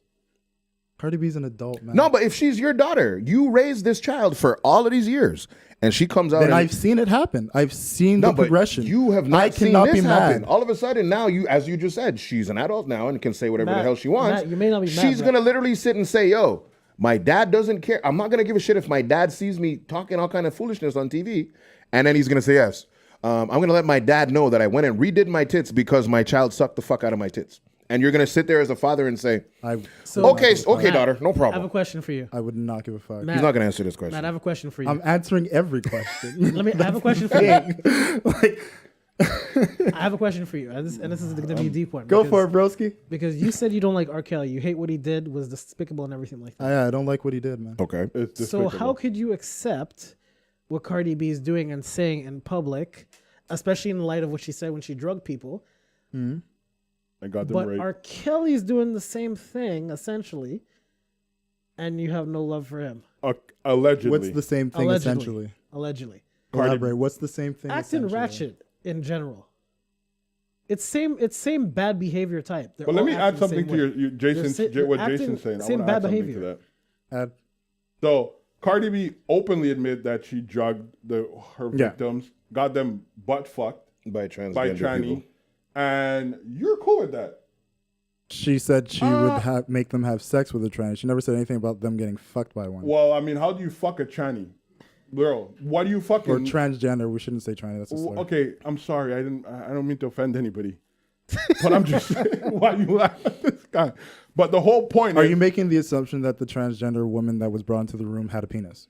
Cardi B's an adult, man. No, but if she's your daughter, you raised this child for all of these years, and she comes out. Then and, I've seen it happen. I've seen no, the but progression. you have not I seen cannot this be happen. mad. All of a sudden, now you, as you just said, she's an adult now and can say whatever the Matt, hell she wants. Matt, you may not be mad, She's but- gonna literally sit and say, "Yo, my dad doesn't care. I'm not gonna give a shit if my dad sees me talking all kind of foolishness on TV," and then he's gonna say, "Yes, I'm gonna let my dad know that I went and redid my tits because my child sucked the fuck out of my tits." And you're gonna sit there as a father and say, "Okay, Matt, daughter, no I have a problem." question for you. I would not give a fuck. Matt, He's not gonna answer this question. Matt, I have a question for you. I'm answering every question. I have a question for you. Like, I have a question for you. And this is going to be a deep one. go for it, broski. Because you said you don't like R. Kelly. You hate what he did, was despicable and everything like that. I don't like what he did, man. Okay. It's So despicable. how could you accept what Cardi B is doing and saying in public, especially in light of what she said when she drugged people? I got them But right. R. Kelly's doing the same thing, essentially, and you have no love for him. Allegedly. What's the same thing, Allegedly. essentially? Allegedly. Elaborate. What's the same thing? Acting essentially? ratchet in general. It's same bad behavior type. They're But let all me add acting the something same to way. your Jason's what acting Jason's saying. I same want to bad add something behavior. to that. Add- So Cardi B openly admitted that she drugged her Yeah. victims, got them butt fucked By transgender by tranny, people. and you're cool with that. She said she would make them have sex with a tranny. She never said anything about them getting fucked by one. Well, I mean, how do you fuck a tranny, bro? What do you fucking? Or transgender. We shouldn't say tranny. That's a slur. Okay, I'm sorry. I don't mean to offend anybody, but I'm just saying why you laugh at this guy. But the whole point Are is, you making the assumption that the transgender woman that was brought into the room had a penis?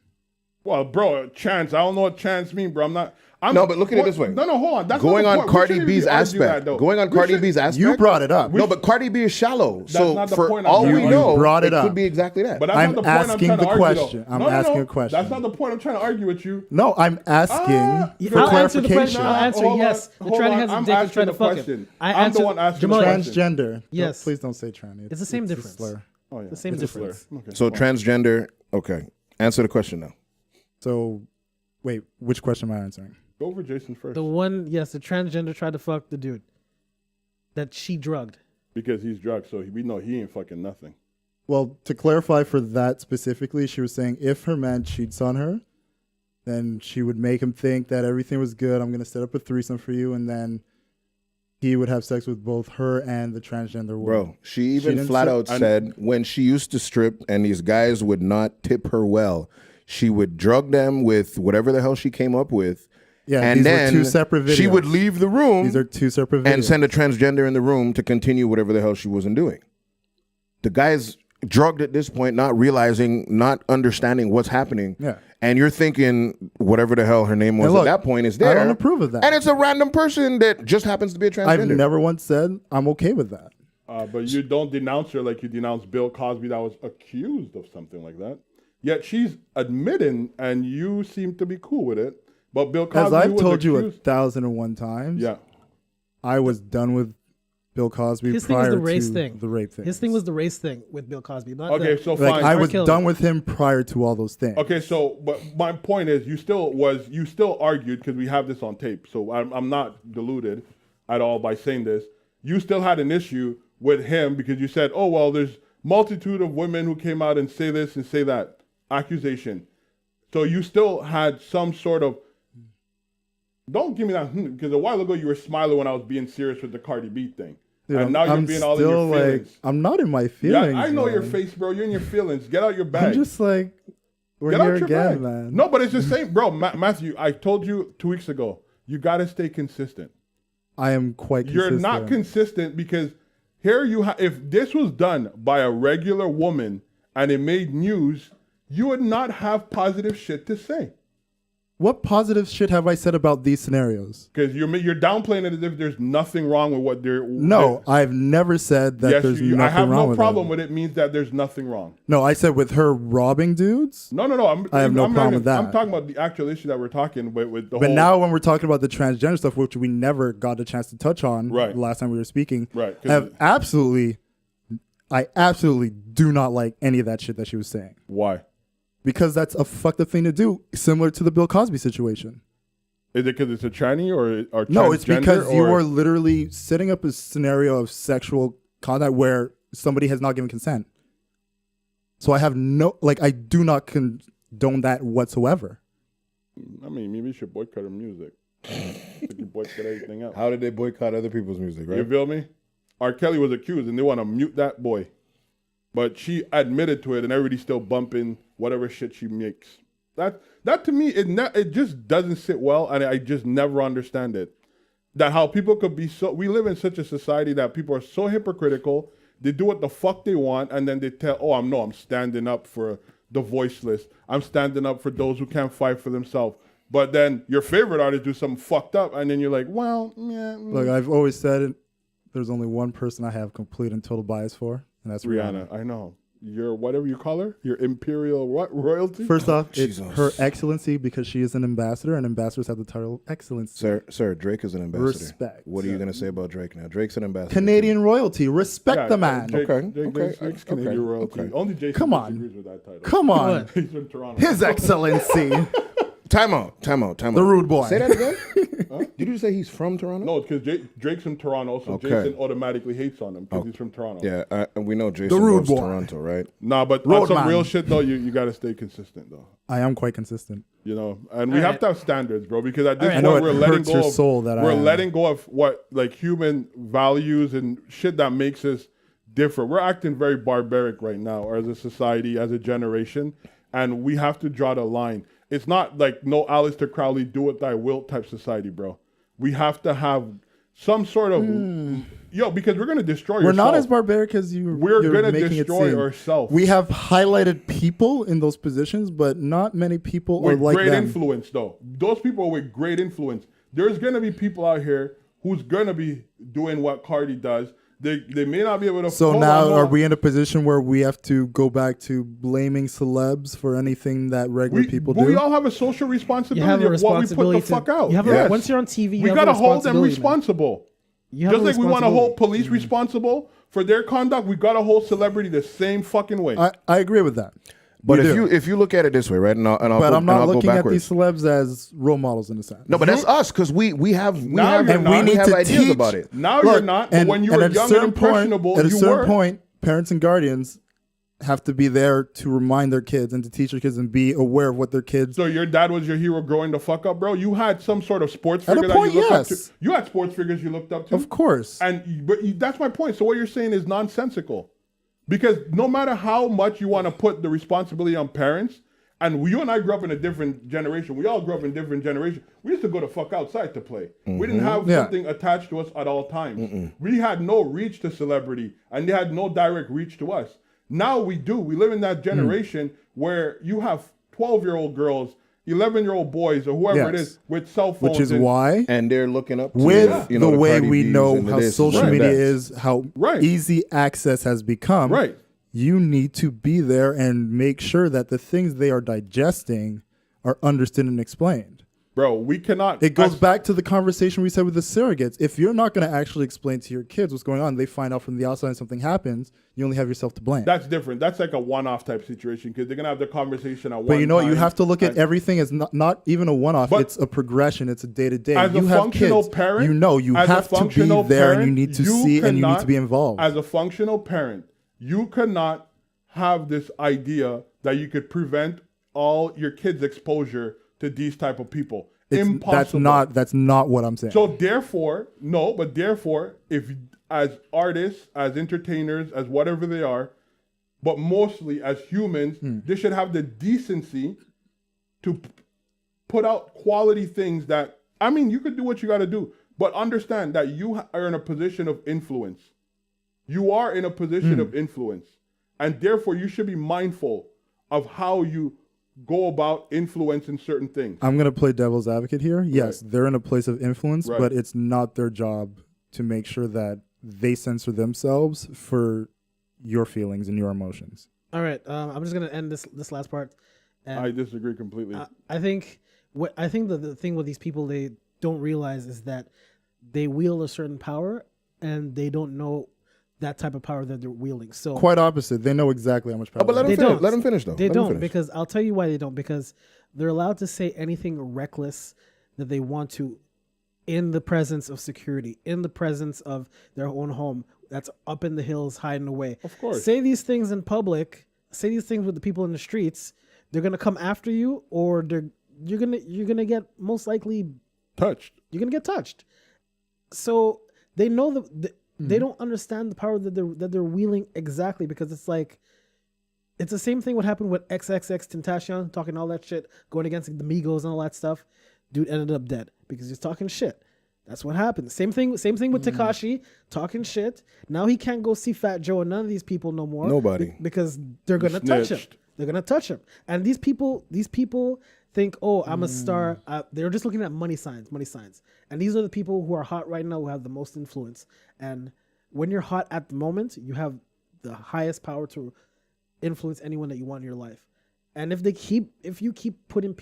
well, bro, chance. I don't know what chance mean, bro. No, but look at it this way. No, hold on. That's Going not the on point. We Cardi shouldn't B's even argue that, aspect. though. Going on We Cardi should- B's aspect. You brought it up. No, but Cardi B is shallow. So not the for point I'm all trying we to know, argue. brought it it up. could be exactly that. But that's I'm not the point asking I'm trying the to argue, question. though. I'm No, asking no. a question. That's not the point I'm trying to argue with you. No, I'm asking for I'll answer the question. clarification. I'll answer Hold on, yes. The hold tranny on. has a I'm dick and asking trying to the fuck question. him. I'm the one asking the Jamal, question. Transgender. Yes. Please don't say tranny. It's the same it's a difference. slur. Oh, yeah. The same It's a slur. difference. Okay, So fine. transgender. Okay. Answer the question now. So, wait, which question am I answering? Go over Jason first The one, yes, the transgender tried to fuck the dude that she drugged. because he's drugged, so we know he ain't fucking nothing. Well, to clarify for that specifically, she was saying if her man cheats on her, then she would make him think that everything was good. I'm going to set up a threesome for you. And then he would have sex with both her and the transgender woman. Bro, she even didn't flat say- out said when she used to strip and these guys would not tip her well, she would drug them with whatever the hell she came up with. Yeah, and these then were two separate videos. she would leave the room These are two separate videos. and send a transgender in the room to continue whatever the hell she wasn't doing. The guy's drugged at this point, not realizing, not understanding what's happening. Yeah. And you're thinking whatever the hell her name was And look, at that point is there. I don't approve of that. And it's a random person that just happens to be a transgender. I've never once said I'm okay with that. But you don't denounce her like you denounced Bill Cosby that was accused of something like that. Yet she's admitting, and you seem to be cool with it. But Bill Cosby As I've was told you accused. 1,001 times, Yeah. I was done with Bill Cosby His thing was prior the race to thing. the rape thing. His thing was the race thing with Bill Cosby. Not Okay, the, so like fine. I was Kelly. done with him prior to all those things. Okay, so but my point is, you still argued because we have this on tape. So I'm not deluded at all by saying this. You still had an issue with him because you said, "Oh well, there's multitude of women who came out and say this and say that accusation." So you still had some sort of. Don't give me that because a while ago you were smiling when I was being serious with the Cardi B thing. And now you're being all in your feelings. I'm not in my feelings. Yeah, I know man. your face, bro. You're in your feelings. Get out your bag. I'm just like, we're Get here out your again, bag. man. No, but it's the same, bro. Matthew, I told you 2 weeks ago, you got to stay consistent. I am quite consistent. You're not consistent because here you have, if this was done by a regular woman and it made news, you would not have positive shit to say. What positive shit have I said about these scenarios? Because you're downplaying it as if there's nothing wrong with what they're... No, I've never said that there's nothing wrong with it. I have no problem with it. Means that there's nothing wrong. No, I said with her robbing dudes. No. I have no problem with that. I'm talking about the actual issue that we're talking with the But whole... now when we're talking about the transgender stuff, which we never got a chance to touch on right. last time we were speaking, right. I absolutely do not like any of that shit that she was saying. Why? Because that's a fucked up thing to do, similar to the Bill Cosby situation. Is it because it's a tranny or no? It's because you are literally setting up a scenario of sexual contact where somebody has not given consent. So I have I do not condone that whatsoever. I mean, maybe you should boycott her music. You boycott everything else. How did they boycott other people's music, right? You feel me? R. Kelly was accused and they want to mute that boy. But she admitted to it and everybody's still bumping whatever shit she makes. That to me, it just doesn't sit well, and I just never understand it. That how people could be so... We live in such a society that people are so hypocritical. They do what the fuck they want, and then they tell, I'm standing up for the voiceless. I'm standing up for those who can't fight for themselves. But then your favorite artist do something fucked up, and then you're like, well, yeah. Look, I've always said it. There's only one person I have complete and total bias for, and that's Rihanna. I know. Your whatever you call her, your imperial royalty. First off, it's Her Excellency because she is an ambassador, and ambassadors have the title Excellency. Sir, Drake is an ambassador. Respect. What are you going to say about Drake now? Drake's an ambassador. Canadian royalty. Respect the man. Drake's Canadian royalty. Okay. Only Jason Come on. disagrees with that title. Come on. He's from Toronto. His Excellency. Time out. The rude boy. Say that again? Huh? Did you say he's from Toronto? No, because Drake's from Toronto, so Jason automatically hates on him because he's from Toronto. Yeah, and we know Jason loves Toronto, right? Nah, but on some real shit, though, you got to stay consistent, though. I am quite consistent. You know, and we have to have standards, bro, because at this point we're letting go of what, like, human values and shit that makes us different. We're acting very barbaric right now as a society, as a generation, and we have to draw the line. It's not like no Aleister Crowley, do what thy will type society, bro. We have to have some sort of because we're gonna destroy yourself. We're not as barbaric as you. We're gonna destroy ourselves. We have highlighted people in those positions, but not many people are like them. With great influence, though. Those people are with great influence. There's gonna be people out here who's gonna be doing what Cardi does. They may not be able to. So now, are we in a position where we have to go back to blaming celebs for anything that regular people do? We all have a social responsibility of what we put the fuck out. Once you're on TV, we gotta hold them responsible. Just like we want to hold police responsible for their conduct, we gotta hold celebrity the same fucking way. I agree with that. But if you look at it this way, right, I'm not looking at these celebs as role models in a sense. No, but that's us because we have ideas about it. Now you're not. But when you were young and impressionable, at a certain point, parents and guardians have to be there to remind their kids and to teach their kids and be aware of what their kids. So your dad was your hero growing the fuck up, bro. You had some sort of sports figure that you looked up to. You had sports figures you looked up to, of course. But that's my point. So what you're saying is nonsensical. Because no matter how much you want to put the responsibility on parents, and you and I grew up in a different generation. We all grew up in different generations. We used to go to fuck outside to play. Mm-hmm. We didn't have something attached to us at all times. Mm-mm. We had no reach to celebrity, and they had no direct reach to us. Now we do. We live in that generation where you have 12-year-old girls, 11-year-old boys, or whoever it is with cell phones. Which is why. And they're looking up to the way we know how social media is, how easy access has become. Right. You need to be there and make sure that the things they are digesting are understood and explained. Bro, we cannot. It goes back to the conversation we said with the surrogates. If you're not going to actually explain to your kids what's going on, they find out from the outside and something happens, you only have yourself to blame. That's different. That's like a one-off type situation because they're going to have the conversation at one time. But you know what? You have to look at everything as not even a one-off. It's a progression. It's a day-to-day. As a functional parent, you have to be there and you need to see and you need to be involved. As a functional parent, you cannot have this idea that you could prevent all your kids' exposure to these type of people. Impossible. That's not what I'm saying. So therefore, if as artists, as entertainers, as whatever they are, but mostly as humans, they should have the decency to put out quality things that, I mean, you could do what you got to do, but understand that you are in a position of influence. You are in a position of influence. And therefore, you should be mindful of how you go about influencing certain things. I'm going to play devil's advocate here. Yes, they're in a place of influence, Right. but it's not their job to make sure that they censor themselves for your feelings and your emotions. All right, I'm just gonna end this last part. And I disagree completely. I think the thing with these people they don't realize is that they wield a certain power and they don't know that type of power that they're wielding. So Quite opposite. They know exactly how much power but let they him have. finish. Let him finish, though. They Let him don't, finish. because I'll tell you why they don't. Because they're allowed to say anything reckless that they want to in the presence of security, in the presence of their own home that's up in the hills hiding away. Of course. Say these things in public, say these things with the people in the streets, they're going to come after you, or you're going to get most likely Touched. you're going to get touched. So they know they don't understand the power that they're wielding exactly, because it's like it's the same thing what happened with XXX Tentacion talking all that shit, going against the Migos and all that stuff. Dude ended up dead because he's talking shit. That's what happened. Same thing with Tekashi talking shit. Now he can't go see Fat Joe and none of these people no more. Nobody. Because they're gonna touch him. Snitched. They're gonna touch him. And these people think, oh, I'm a star. They're just looking at money signs. And these are the people who are hot right now, who have the most influence. And when you're hot at the moment, you have the highest power to influence anyone that you want in your life. And if you keep putting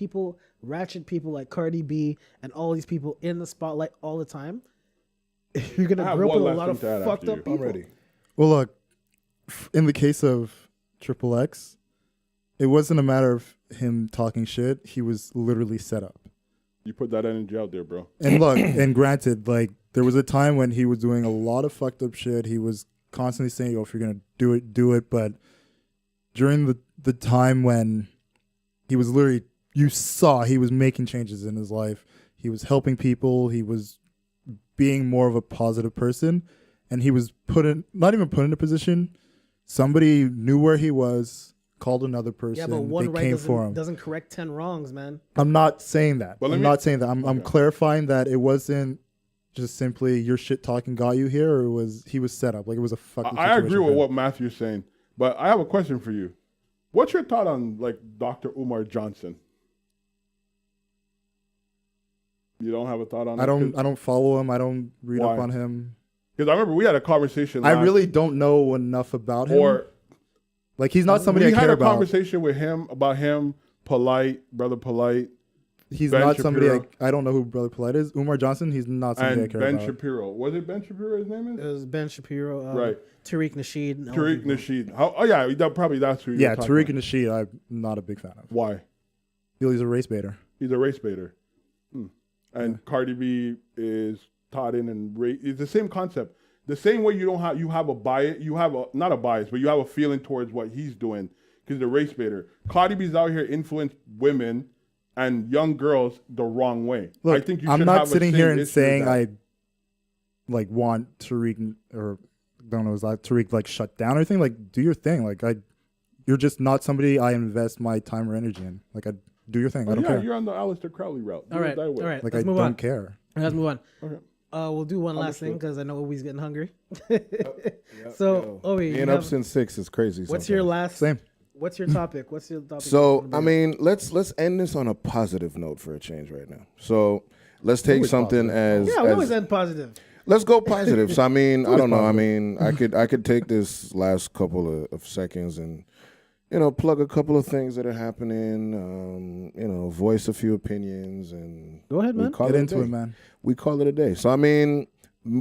ratchet people like Cardi B and all these people in the spotlight all the time, you're I gonna have grow up one with a lot lesson of to add fucked after up you. people. I'm ready. Well, look, in the case of Triple X, it wasn't a matter of him talking shit. He was literally set up. You put that energy out there, bro. And look, and granted, like, there was a time when he was doing a lot of fucked up shit. He was constantly saying, oh, if you're going to do it. But during the time when he was literally, you saw he was making changes in his life. He was helping people. He was being more of a positive person. And he was not even put in a position. Somebody knew where he was, called another person. Yeah, but one they came for right him. doesn't correct 10 wrongs, man. I'm not saying that. But I'm not saying that. I'm clarifying that it wasn't just simply your shit talking got you here, or he was set up. Like, it was a fucking I agree situation with for what him. Matthew's saying, but I have a question for you. What's your thought on like Dr. Umar Johnson? You don't have a thought on I that? don't follow him. I don't read Why? up on him. Because I remember we had a conversation. I really don't know enough about him. Or like, he's not somebody we I care had a about. conversation with him about him, Brother Polite, He's Ben not somebody Shapiro. I don't know who Brother Polite is. Umar Johnson, he's not somebody I and care Ben about. Shapiro. Was it Ben Shapiro? His name It is was Ben Shapiro, Right. Tariq Nasheed. and all Tariq these Nasheed. people. Oh yeah, that's who. Yeah, you're talking Tariq about. and Nasheed, I'm not a big fan of. Why? He's a race baiter. He's a race baiter. And Cardi B is taught in and it's the same concept. The same way you have a bias, not a bias, but you have a feeling towards what he's doing because the race baiter. Cardi B's out here influence women and young girls the wrong way. Look, I think you I'm should not have sitting a here same and issue with saying that. I want Tariq or don't know, is that Tariq like shut down or anything? Like, do your thing. Like, you're just not somebody I invest my time or energy in. Like, do your thing. I don't care. You're on the Aleister Crowley route. Do All it right, that all way. right. Like, Let's I move don't on. care. Let's move on. Okay. We'll do one last thing Understood. because I know Obie's getting hungry. So, Obie, Being up since 6 is crazy. what's your last? Same. What's your topic? What's your topic? So I mean, let's end this on a positive note for a change right now. So let's take Always something positive. yeah, we always end positive. let's go positive. So I mean, I don't know. I positive. mean, I could take this last couple of seconds and plug a couple of things that are happening. Voice a few opinions and Go ahead, man. Get into it, man. We call it a day. So I mean,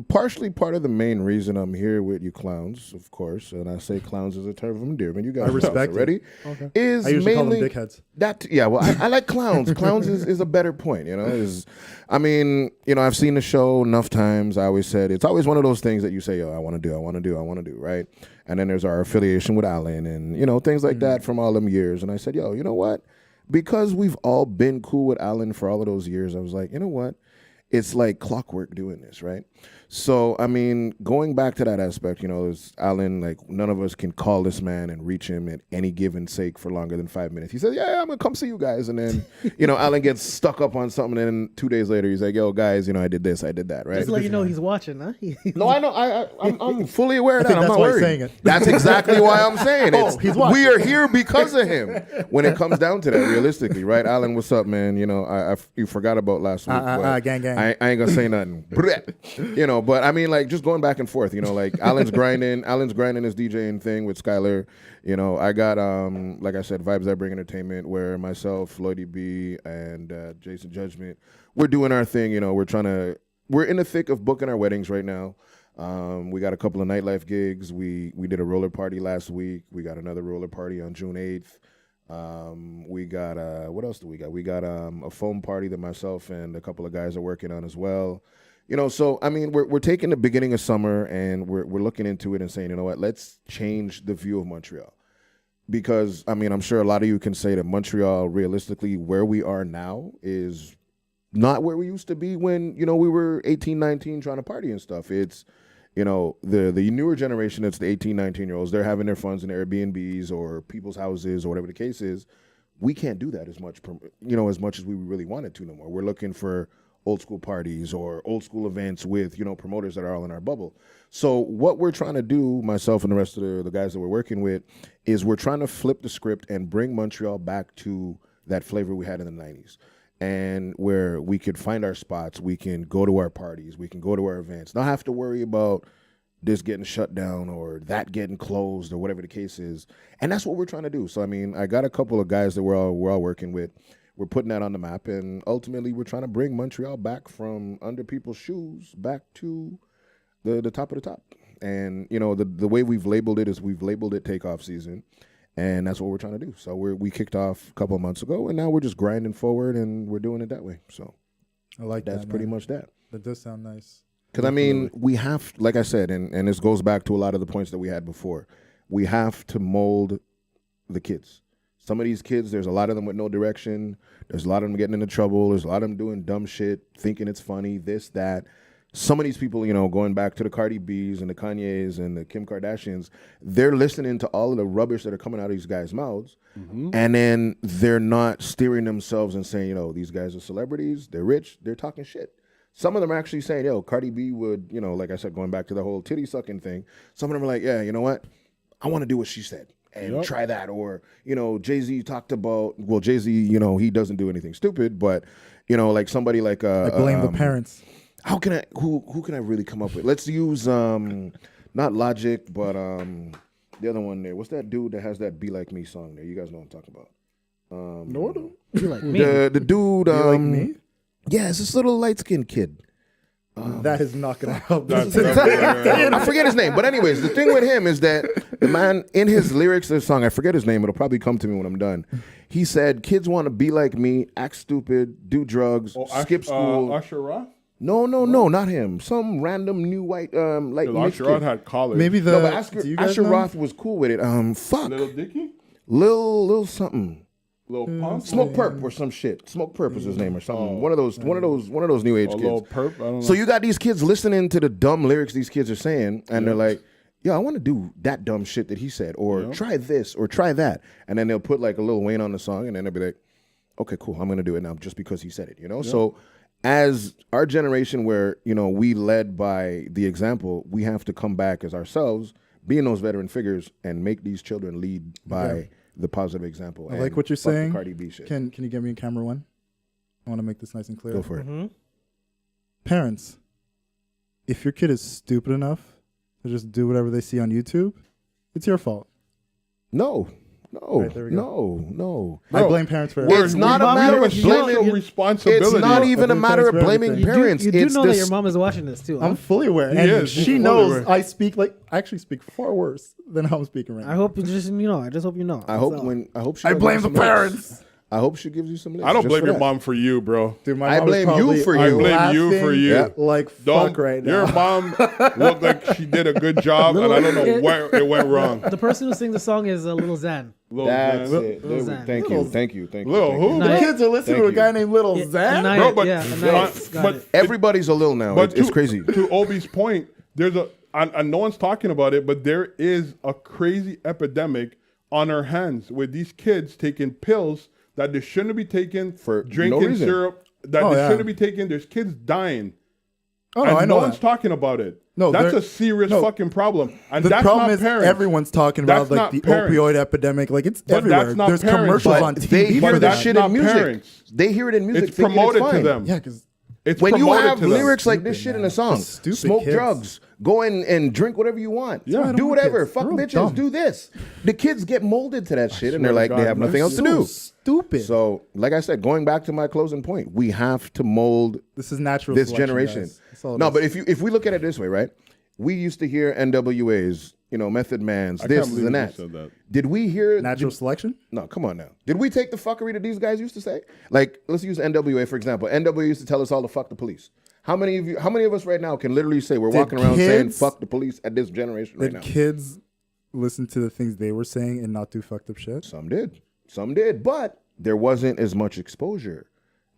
partially part of the main reason I'm here with you clowns, of course, and I say clowns as a term of endearment. You guys I respect already. it. Okay. Is I usually mainly call them dickheads. that. Yeah, well, I like clowns. Clowns is a better point. I've seen the show enough times. I always said it's always one of those things that you say, "Yo, I want to do," right? And then there's our affiliation with Alan, and things like that from all them years. And I said, "Yo, you know what? Because we've all been cool with Alan for all of those years, I was like, you know what? It's like clockwork doing this, right?" So, I mean, going back to that aspect, is Alan, like, none of us can call this man and reach him at any given sake for longer than 5 minutes. He says, yeah, I'm going to come see you guys. And then, Alan gets stuck up on something. And then 2 days later, he's like, yo, guys, I did this, I did that, right? Just let you know he's watching, huh? No, I know. I'm fully aware of that. I'm that's not why he's worried. saying it. That's exactly why I'm saying it. He's watching. We are here because of him. When it comes down to that, realistically, right? Alan, what's up, man? You forgot about last week. Gang. I ain't going to say nothing. But I mean, like, just going back and forth, like Alan's grinding his DJing thing with Skylar. I got, like I said, Vibes That Bring Entertainment, where myself, Lloydie B, and Jason Judgment, we're doing our thing. We're in the thick of booking our weddings right now. We got a couple of nightlife gigs. We did a roller party last week. We got another roller party on June 8th. We got, what else do we got? We got a foam party that myself and a couple of guys are working on as well. So I mean, we're taking the beginning of summer and we're looking into it and saying, you know what, let's change the view of Montreal. Because I mean, I'm sure a lot of you can say that Montreal, realistically, where we are now is not where we used to be when, we were 18, 19 trying to party and stuff. It's, the newer generation, it's the 18, 19-year-olds, they're having their funds in Airbnbs or people's houses or whatever the case is. We can't do that as much, as much as we really wanted to no more. We're looking for old school parties or old school events with, promoters that are all in our bubble. So what we're trying to do, myself and the rest of the guys that we're working with, is we're trying to flip the script and bring Montreal back to that flavor we had in the 90s. And where we could find our spots, we can go to our parties, we can go to our events, not have to worry about this getting shut down or that getting closed or whatever the case is. And that's what we're trying to do. So, I mean, I got a couple of guys that we're all working with. We're putting that on the map, and ultimately we're trying to bring Montreal back from under people's shoes back to the top of the top. And, the way we've labeled it is we've labeled it takeoff season, and that's what we're trying to do. So we kicked off a couple of months ago, and now we're just grinding forward, and we're doing it that way. So I like that's that, pretty much that. That does sound nice. Because, I mean, we have, like I said, and this goes back to a lot of the points that we had before, we have to mold the kids. Some of these kids, there's a lot of them with no direction. There's a lot of them getting into trouble. There's a lot of them doing dumb shit, thinking it's funny, this, that. Some of these people, going back to the Cardi B's and the Kanye's and the Kim Kardashians, they're listening to all of the rubbish that are coming out of these guys' mouths. Mm-hmm. And then they're not steering themselves and saying, these guys are celebrities, they're rich, they're talking shit. Some of them are actually saying, Cardi B would, like I said, going back to the whole titty sucking thing, some of them are like, yeah, you know what? I want to do what she said. And try that. Or, Jay-Z talked about, well, Jay-Z, he doesn't do anything stupid, but, like somebody like... I blame the parents. Who can I really come up with? Let's use, not Logic, but the other one there. What's that dude that has that Be Like Me song there? You guys know what I'm talking about. No. Be Like Me. The dude... Be Like Me? Yeah, it's this little light-skinned kid. That is not going to help. I forget his name. But anyways, the thing with him is that the man, in his lyrics of the song, I forget his name. It'll probably come to me when I'm done. He said, kids want to be like me, act stupid, do drugs, skip school. Usher Roth? No, not him. Some random new white, like Usher Roth had college. Maybe but Asher Roth was cool with it. Little Dicky? Lil something. Lil Pump? Smoke Perp or some shit. Smoke Perp was his name or something. One of those new age kids. Lil Perp? I don't know. So you got these kids listening to the dumb lyrics these kids are saying, and they're like, "Yo, I want to do that dumb shit that he said, or try this, or try that," and then they'll put like a Lil Wayne on the song, and then they'll be like, "Okay, cool, I'm gonna do it now just because he said it," So as our generation, where we led by the example, we have to come back as ourselves, being those veteran figures, and make these children lead by the positive example. I like what you're saying. Cardi B shit. Can you get me in camera one? I want to make this nice and clear. Go for it. Mm-hmm. Parents, if your kid is stupid enough to just do whatever they see on YouTube, it's your fault. No. Right, there we go. No. I blame parents for It's not a matter of blaming responsibility. It's not even a matter of blaming parents. You do It's know that your mom is watching this too. Huh? I'm fully aware. He And is. she Fully knows aware. I actually speak far worse than how I'm speaking right now. I hope you just know. I just hope you know. I hope she I doesn't blame the listen to this. parents. I hope she gives you some. I don't blame your mom for you, bro. Dude, my I mom was blame you probably for you. I blame you for laughing you. like fuck right now. Your mom looked like she did a good job, and I don't know where it went wrong. The person who sings the song is Lil Xan. That's Lil it. Lil Dude, Xan. Thank you. Thank you. Lil who? The kids are listening Thank to a guy you. named Little Zan. Anaya, Bro, but- yeah, Anaya's got it. Everybody's a Lil now. But It's crazy. To Obie's point, there's and no one's talking about it, but there is a crazy epidemic on our hands with these kids taking pills that they shouldn't be taking, For drinking no reason. syrup that Oh, they yeah. shouldn't be taking. There's kids dying. Oh, And no, I know no one's that. talking about it. No, that's they're- a serious no. fucking problem. And The that's problem not is parents. everyone's talking about That's like not the parents. opioid epidemic. Like it's But everywhere. that's not There's parents. commercials But on they TV hear for that that's that. shit not in music. parents. They hear it in music. It's thinking promoted fine. to them. Yeah, because It's When you promoted have to them. lyrics like Stupid, this shit in man. a song, Just stupid smoke kids. drugs, go and drink whatever you want. Yeah. I don't Do want whatever. kids. Fuck They're all bitches. dumb. Do this. The kids get molded to that shit, and they're swear like, to they God, have man. nothing else to so do. stupid. So, like I said, going back to my closing point, we have to mold This is natural this selection, generation. guys. That's all it No, is. but if we look at it this way, right? We used to hear NWAs, Method Man's, I this can't believe and you that. said that. Did we hear natural selection. No, come on now. Did we take the fuckery that these guys used to say? Like, let's use NWA for example. NWA used to tell us all to fuck the police. How many of us right now can literally say we're walking around saying kids- fuck the police at this generation right Did now? kids listen to the things they were saying and not do fucked up shit? Some did, but there wasn't as much exposure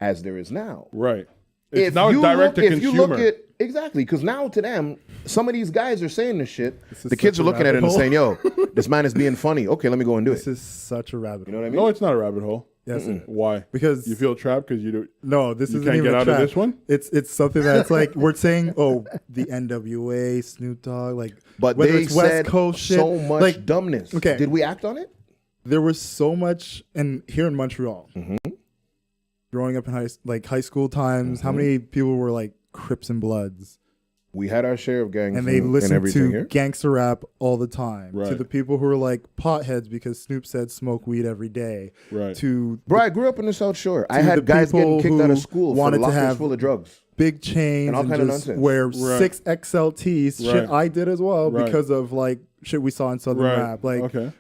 as there is now. Right. It's now direct to if you consumer. look at exactly, because now to them, some of these guys are saying this shit. is The kids such are a looking at it and rabbit saying, "Yo, this man is being funny. Okay, let me go and do This it." is such a rabbit hole. You know what I mean? No, it's not a rabbit hole. Yes, it is. Why? Because you feel trapped because you do. no, this You isn't can't even get a out of trap. this one? It's something that's like we're saying, oh, the NWA, Snoop Dogg, like But whether they it's West said Coast shit, so much like dumbness. okay. Did we act on it? there was so much, and here in Montreal, growing up in high school times, how many people were like Crips and Bloods, We had our share of gangs and they and listened everything to here. gangster rap all the time. To Right. the people who were like potheads because Snoop said smoke weed every day. Right. To Bro, I grew up in the South Shore. I to had the guys getting people kicked out of who school for wanted to lockers have full of drugs. big chains And all and kind of just nonsense. wear Right. 6 XLTs. Shit Right. I did as well Right. because of like shit we saw in Southern Right. rap. Like okay.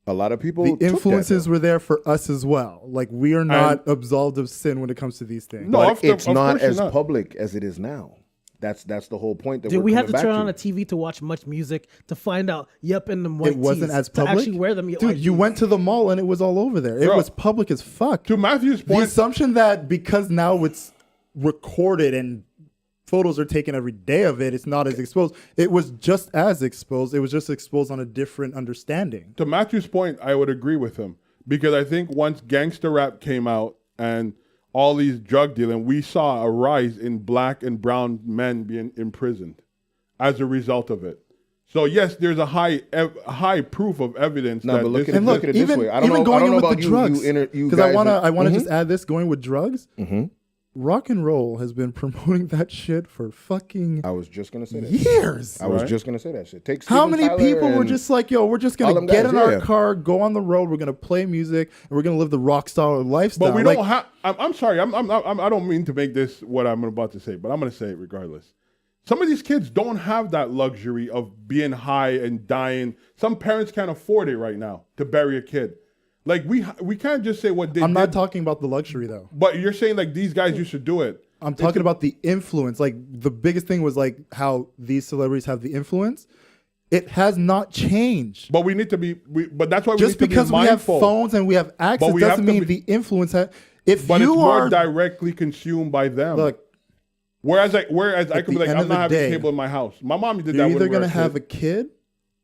A lot of people the took that, influences though. were there for us as well. Like we are not absolved of sin when it comes to these things. No, But it's of not course you're as not. public as it is now. That's the whole point that Did we're we have to coming turn back on a TV to watch much music to find out? Yep, in the white It wasn't tees, as to public. actually wear them. Dude, you went to the mall and it was all over there. It Bro. was public as fuck. To Matthew's The point, assumption that because now it's recorded and photos are taken every day of it, it's not as exposed. It was just as exposed. It was just exposed on a different understanding. to Matthew's point, I would agree with him because I think once gangster rap came out and all these drug dealing, we saw a rise in black and brown men being imprisoned as a result of it. So yes, there's a high proof of evidence No, that but look this at is And look, at it this even, way. I don't even know- going I don't in know with about the you drugs, you because I guys want to that- just add this. Going with drugs, rock and roll has been promoting that shit for fucking I was just gonna say that. years. I was Right. just gonna say that shit. Take How Steven many Tyler people were and- just like, yo, we're just all gonna them get guys, in our yeah. car, go on the road, we're gonna play music, and we're gonna live the rock star lifestyle. But we Like, don't have. I'm sorry. I don't mean to make this what I'm about to say, but I'm going to say it regardless. Some of these kids don't have that luxury of being high and dying. Some parents can't afford it right now to bury a kid. Like we can't just say what they I'm did. not talking about the luxury though. But you're saying like these guys used to do it. I'm talking about the influence. Like the biggest thing was like how these celebrities have the influence. It has not changed. But we need to be. But that's why we Just need to because be we have mindful. phones and we have access we have doesn't to mean be- the influence. If But you it's more are directly consumed by them. look, Whereas I could be the like, end I'm of not the having day, a table in my house. My mom did you're that. either when we gonna were have a kid. kid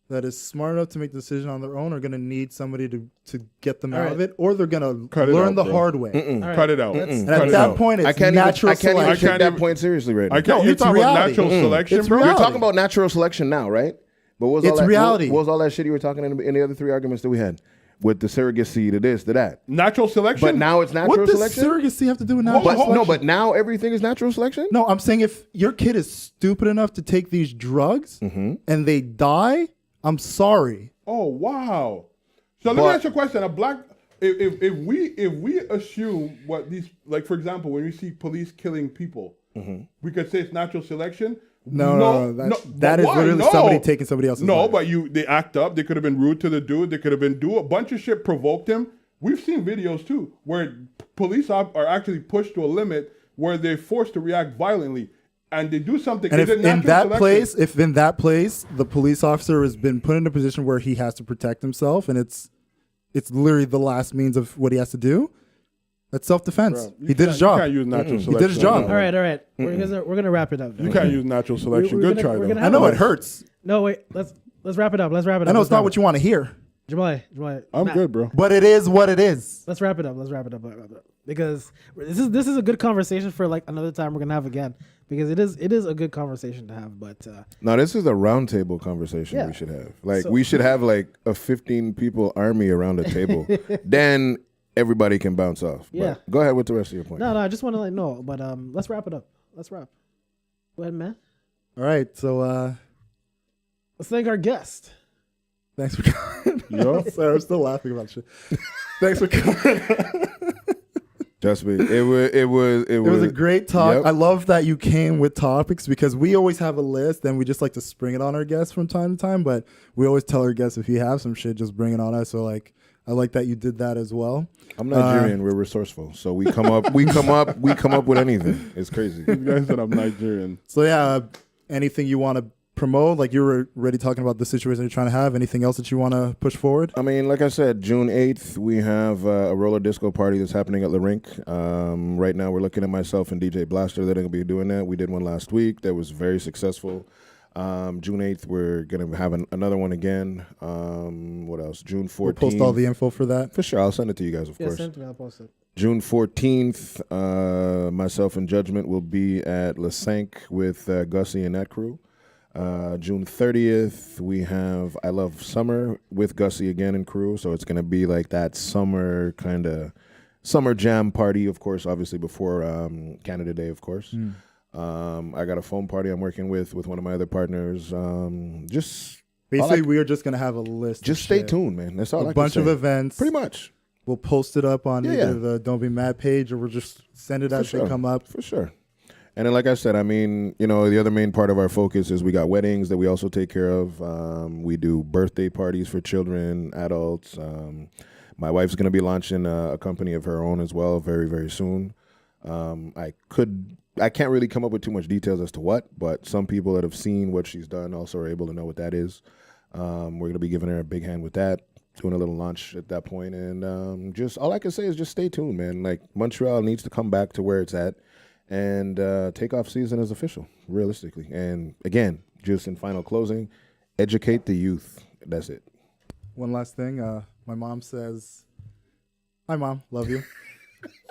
that is smart enough to make the decision on their own, or gonna need somebody to get them out of it, or they're gonna Cut it learn out, the bro. hard way. Cut it out. And Cut at it that out. point, it's I can't natural even selection. take that point seriously right now. I can't. No, You're it's talking about reality. natural selection, It's bro. reality. You're talking about natural selection now, right? But what was all It's that, reality. What was all that shit you were talking in the other three arguments that we had with the surrogacy, to this, to that? Natural selection. But now it's natural What does selection. surrogacy have to do with natural But selection? no, but now everything is natural selection. No, I'm saying if your kid is stupid enough to take these drugs and they die, I'm sorry. Oh wow! So let me ask you a question. A black, if we assume what these, like for example, when we see police killing people, we could say it's natural selection. No, that is why? literally No. somebody taking somebody else's No, life. but they act up. They could have been rude to the dude. They could have been do a bunch of shit, provoked him. We've seen videos too where police are actually pushed to a limit where they're forced to react violently, and they do something. And if in that place, the police officer has been put in a position where he has to protect himself, and it's literally the last means of what he has to do. That's self-defense. He did his job. You can't use natural selection. He did his job. All right. We're gonna wrap it up. You can't use natural selection. Good try though. I know it hurts. No, wait. Let's wrap it up. I know it's not what you want to hear. Jamal, I'm good, bro. But it is what it is. Let's wrap it up. Because this is a good conversation for like another time we're gonna have again. Because it is a good conversation to have. But no, this is a roundtable conversation we should have. Like we should have like a 15 people army around the table. Then everybody can bounce off. Yeah. But go ahead with the rest of your point. No, I just want to know. But let's wrap it up. Let's wrap. Go ahead, man. All right, so Let's thank our guest. Thanks for coming. Sorry, I'm still laughing about shit. Thanks for coming. Trust me, it was a great talk. Yep. I love that you came with topics because we always have a list and we just like to spring it on our guests from time to time. But we always tell our guests if you have some shit, just bring it on us. So like, I like that you did that as well. I'm Nigerian. We're resourceful, so we come up with anything. It's crazy. You guys said I'm Nigerian. So yeah, anything you want to promote? Like you were already talking about the situation you're trying to have. Anything else that you want to push forward? I mean, like I said, June 8th, we have a roller disco party that's happening at the rink. Right now, we're looking at myself and DJ Blaster that are going to be doing that. We did one last week that was very successful. June 8th, we're going to have another one again. What else? June 14th. We'll post all the info for that. For sure. I'll send it to you guys, of course. Send it to me. I'll post it. June 14th, myself and Judgment will be at La Cinq with Gussie and that crew. June 30th, we have I Love Summer with Gussie again and crew. So it's going to be like that summer kind of summer jam party, of course, obviously before Canada Day, of course. I got a foam party I'm working with one of my other partners. Just basically, we are just going to have a list. Just stay tuned, man. That's all I can say. A bunch of events. Pretty much. We'll post it up on either the Don't Be Mad page or we'll just send it as they come up. For sure. And then, like I said, I mean, you know, the other main part of our focus is we got weddings that we also take care of. We do birthday parties for children, adults. My wife's going to be launching a company of her own as well very, very soon. I can't really come up with too much details as to what, but some people that have seen what she's done also are able to know what that is. We're going to be giving her a big hand with that, doing a little launch at that point. And just all I can say is just stay tuned, man. Like, Montreal needs to come back to where it's at. And takeoff season is official, realistically. And again, just in final closing, educate the youth. That's it. One last thing. My mom says, "Hi, Mom. Love you."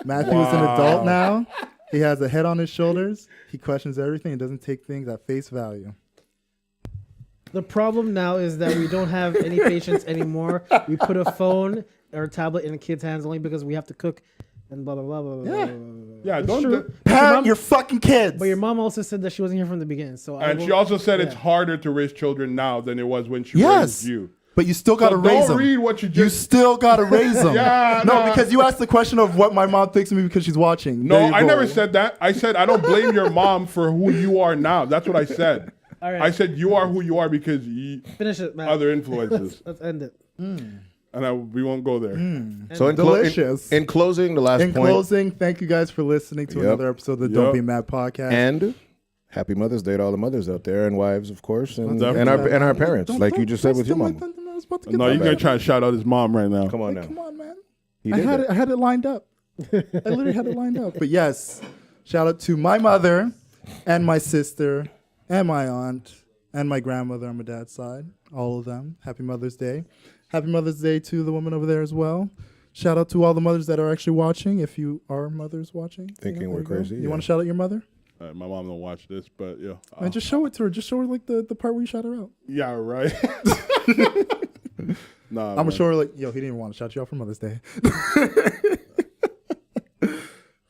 Matthew is an adult now. He has a head on his shoulders. He questions everything and doesn't take things at face value. The problem now is that we don't have any patience anymore. We put a phone or a tablet in a kid's hands only because we have to cook. And blah, blah, blah, blah, blah. Yeah, parent your fucking kids. But your mom also said that she wasn't here from the beginning. She also said it's harder to raise children now than it was when she raised you. But you still got to raise them. Don't read what you just... You still got to raise them. No, because you asked the question of what my mom thinks of me because she's watching. No, I never said that. I said I don't blame your mom for who you are now. That's what I said. All right. I said you are who you are because you... Finish it, man. Other influences. Let's end it. And we won't go there. So delicious. In closing, the last point. In closing, thank you guys for listening to another episode of the Don't Be Mad podcast. And happy Mother's Day to all the mothers out there and wives, of course, and our parents, like you just said with your mom. No, you're gonna try to shout out his mom right now. Come on now. Come on, man. I had it lined up. I literally had it lined up. But yes, shout out to my mother and my sister and my aunt and my grandmother on my dad's side. All of them. Happy Mother's Day. Happy Mother's Day to the woman over there as well. Shout out to all the mothers that are actually watching. If you are mothers watching. Thinking we're crazy. You want to shout out your mother? My mom don't watch this, but yeah. And just show it to her. Just show her like the part where you shout her out. Yeah, right. I'm going to show her like, yo, he didn't even want to shout you out for Mother's Day. But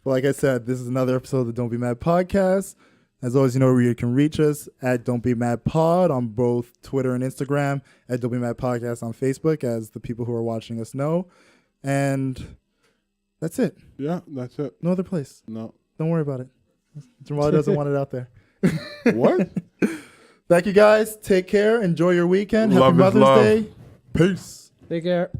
like I said, this is another episode of the Don't Be Mad podcast. As always, you know where you can reach us at Don't Be Mad Pod on both Twitter and Instagram, at Don't Be Mad Podcast on Facebook, as the people who are watching us know. And that's it. Yeah, that's it. No other place. No. Don't worry about it. Jamal doesn't want it out there. What? Thank you guys. Take care. Enjoy your weekend. Happy Mother's Day. Peace. Take care.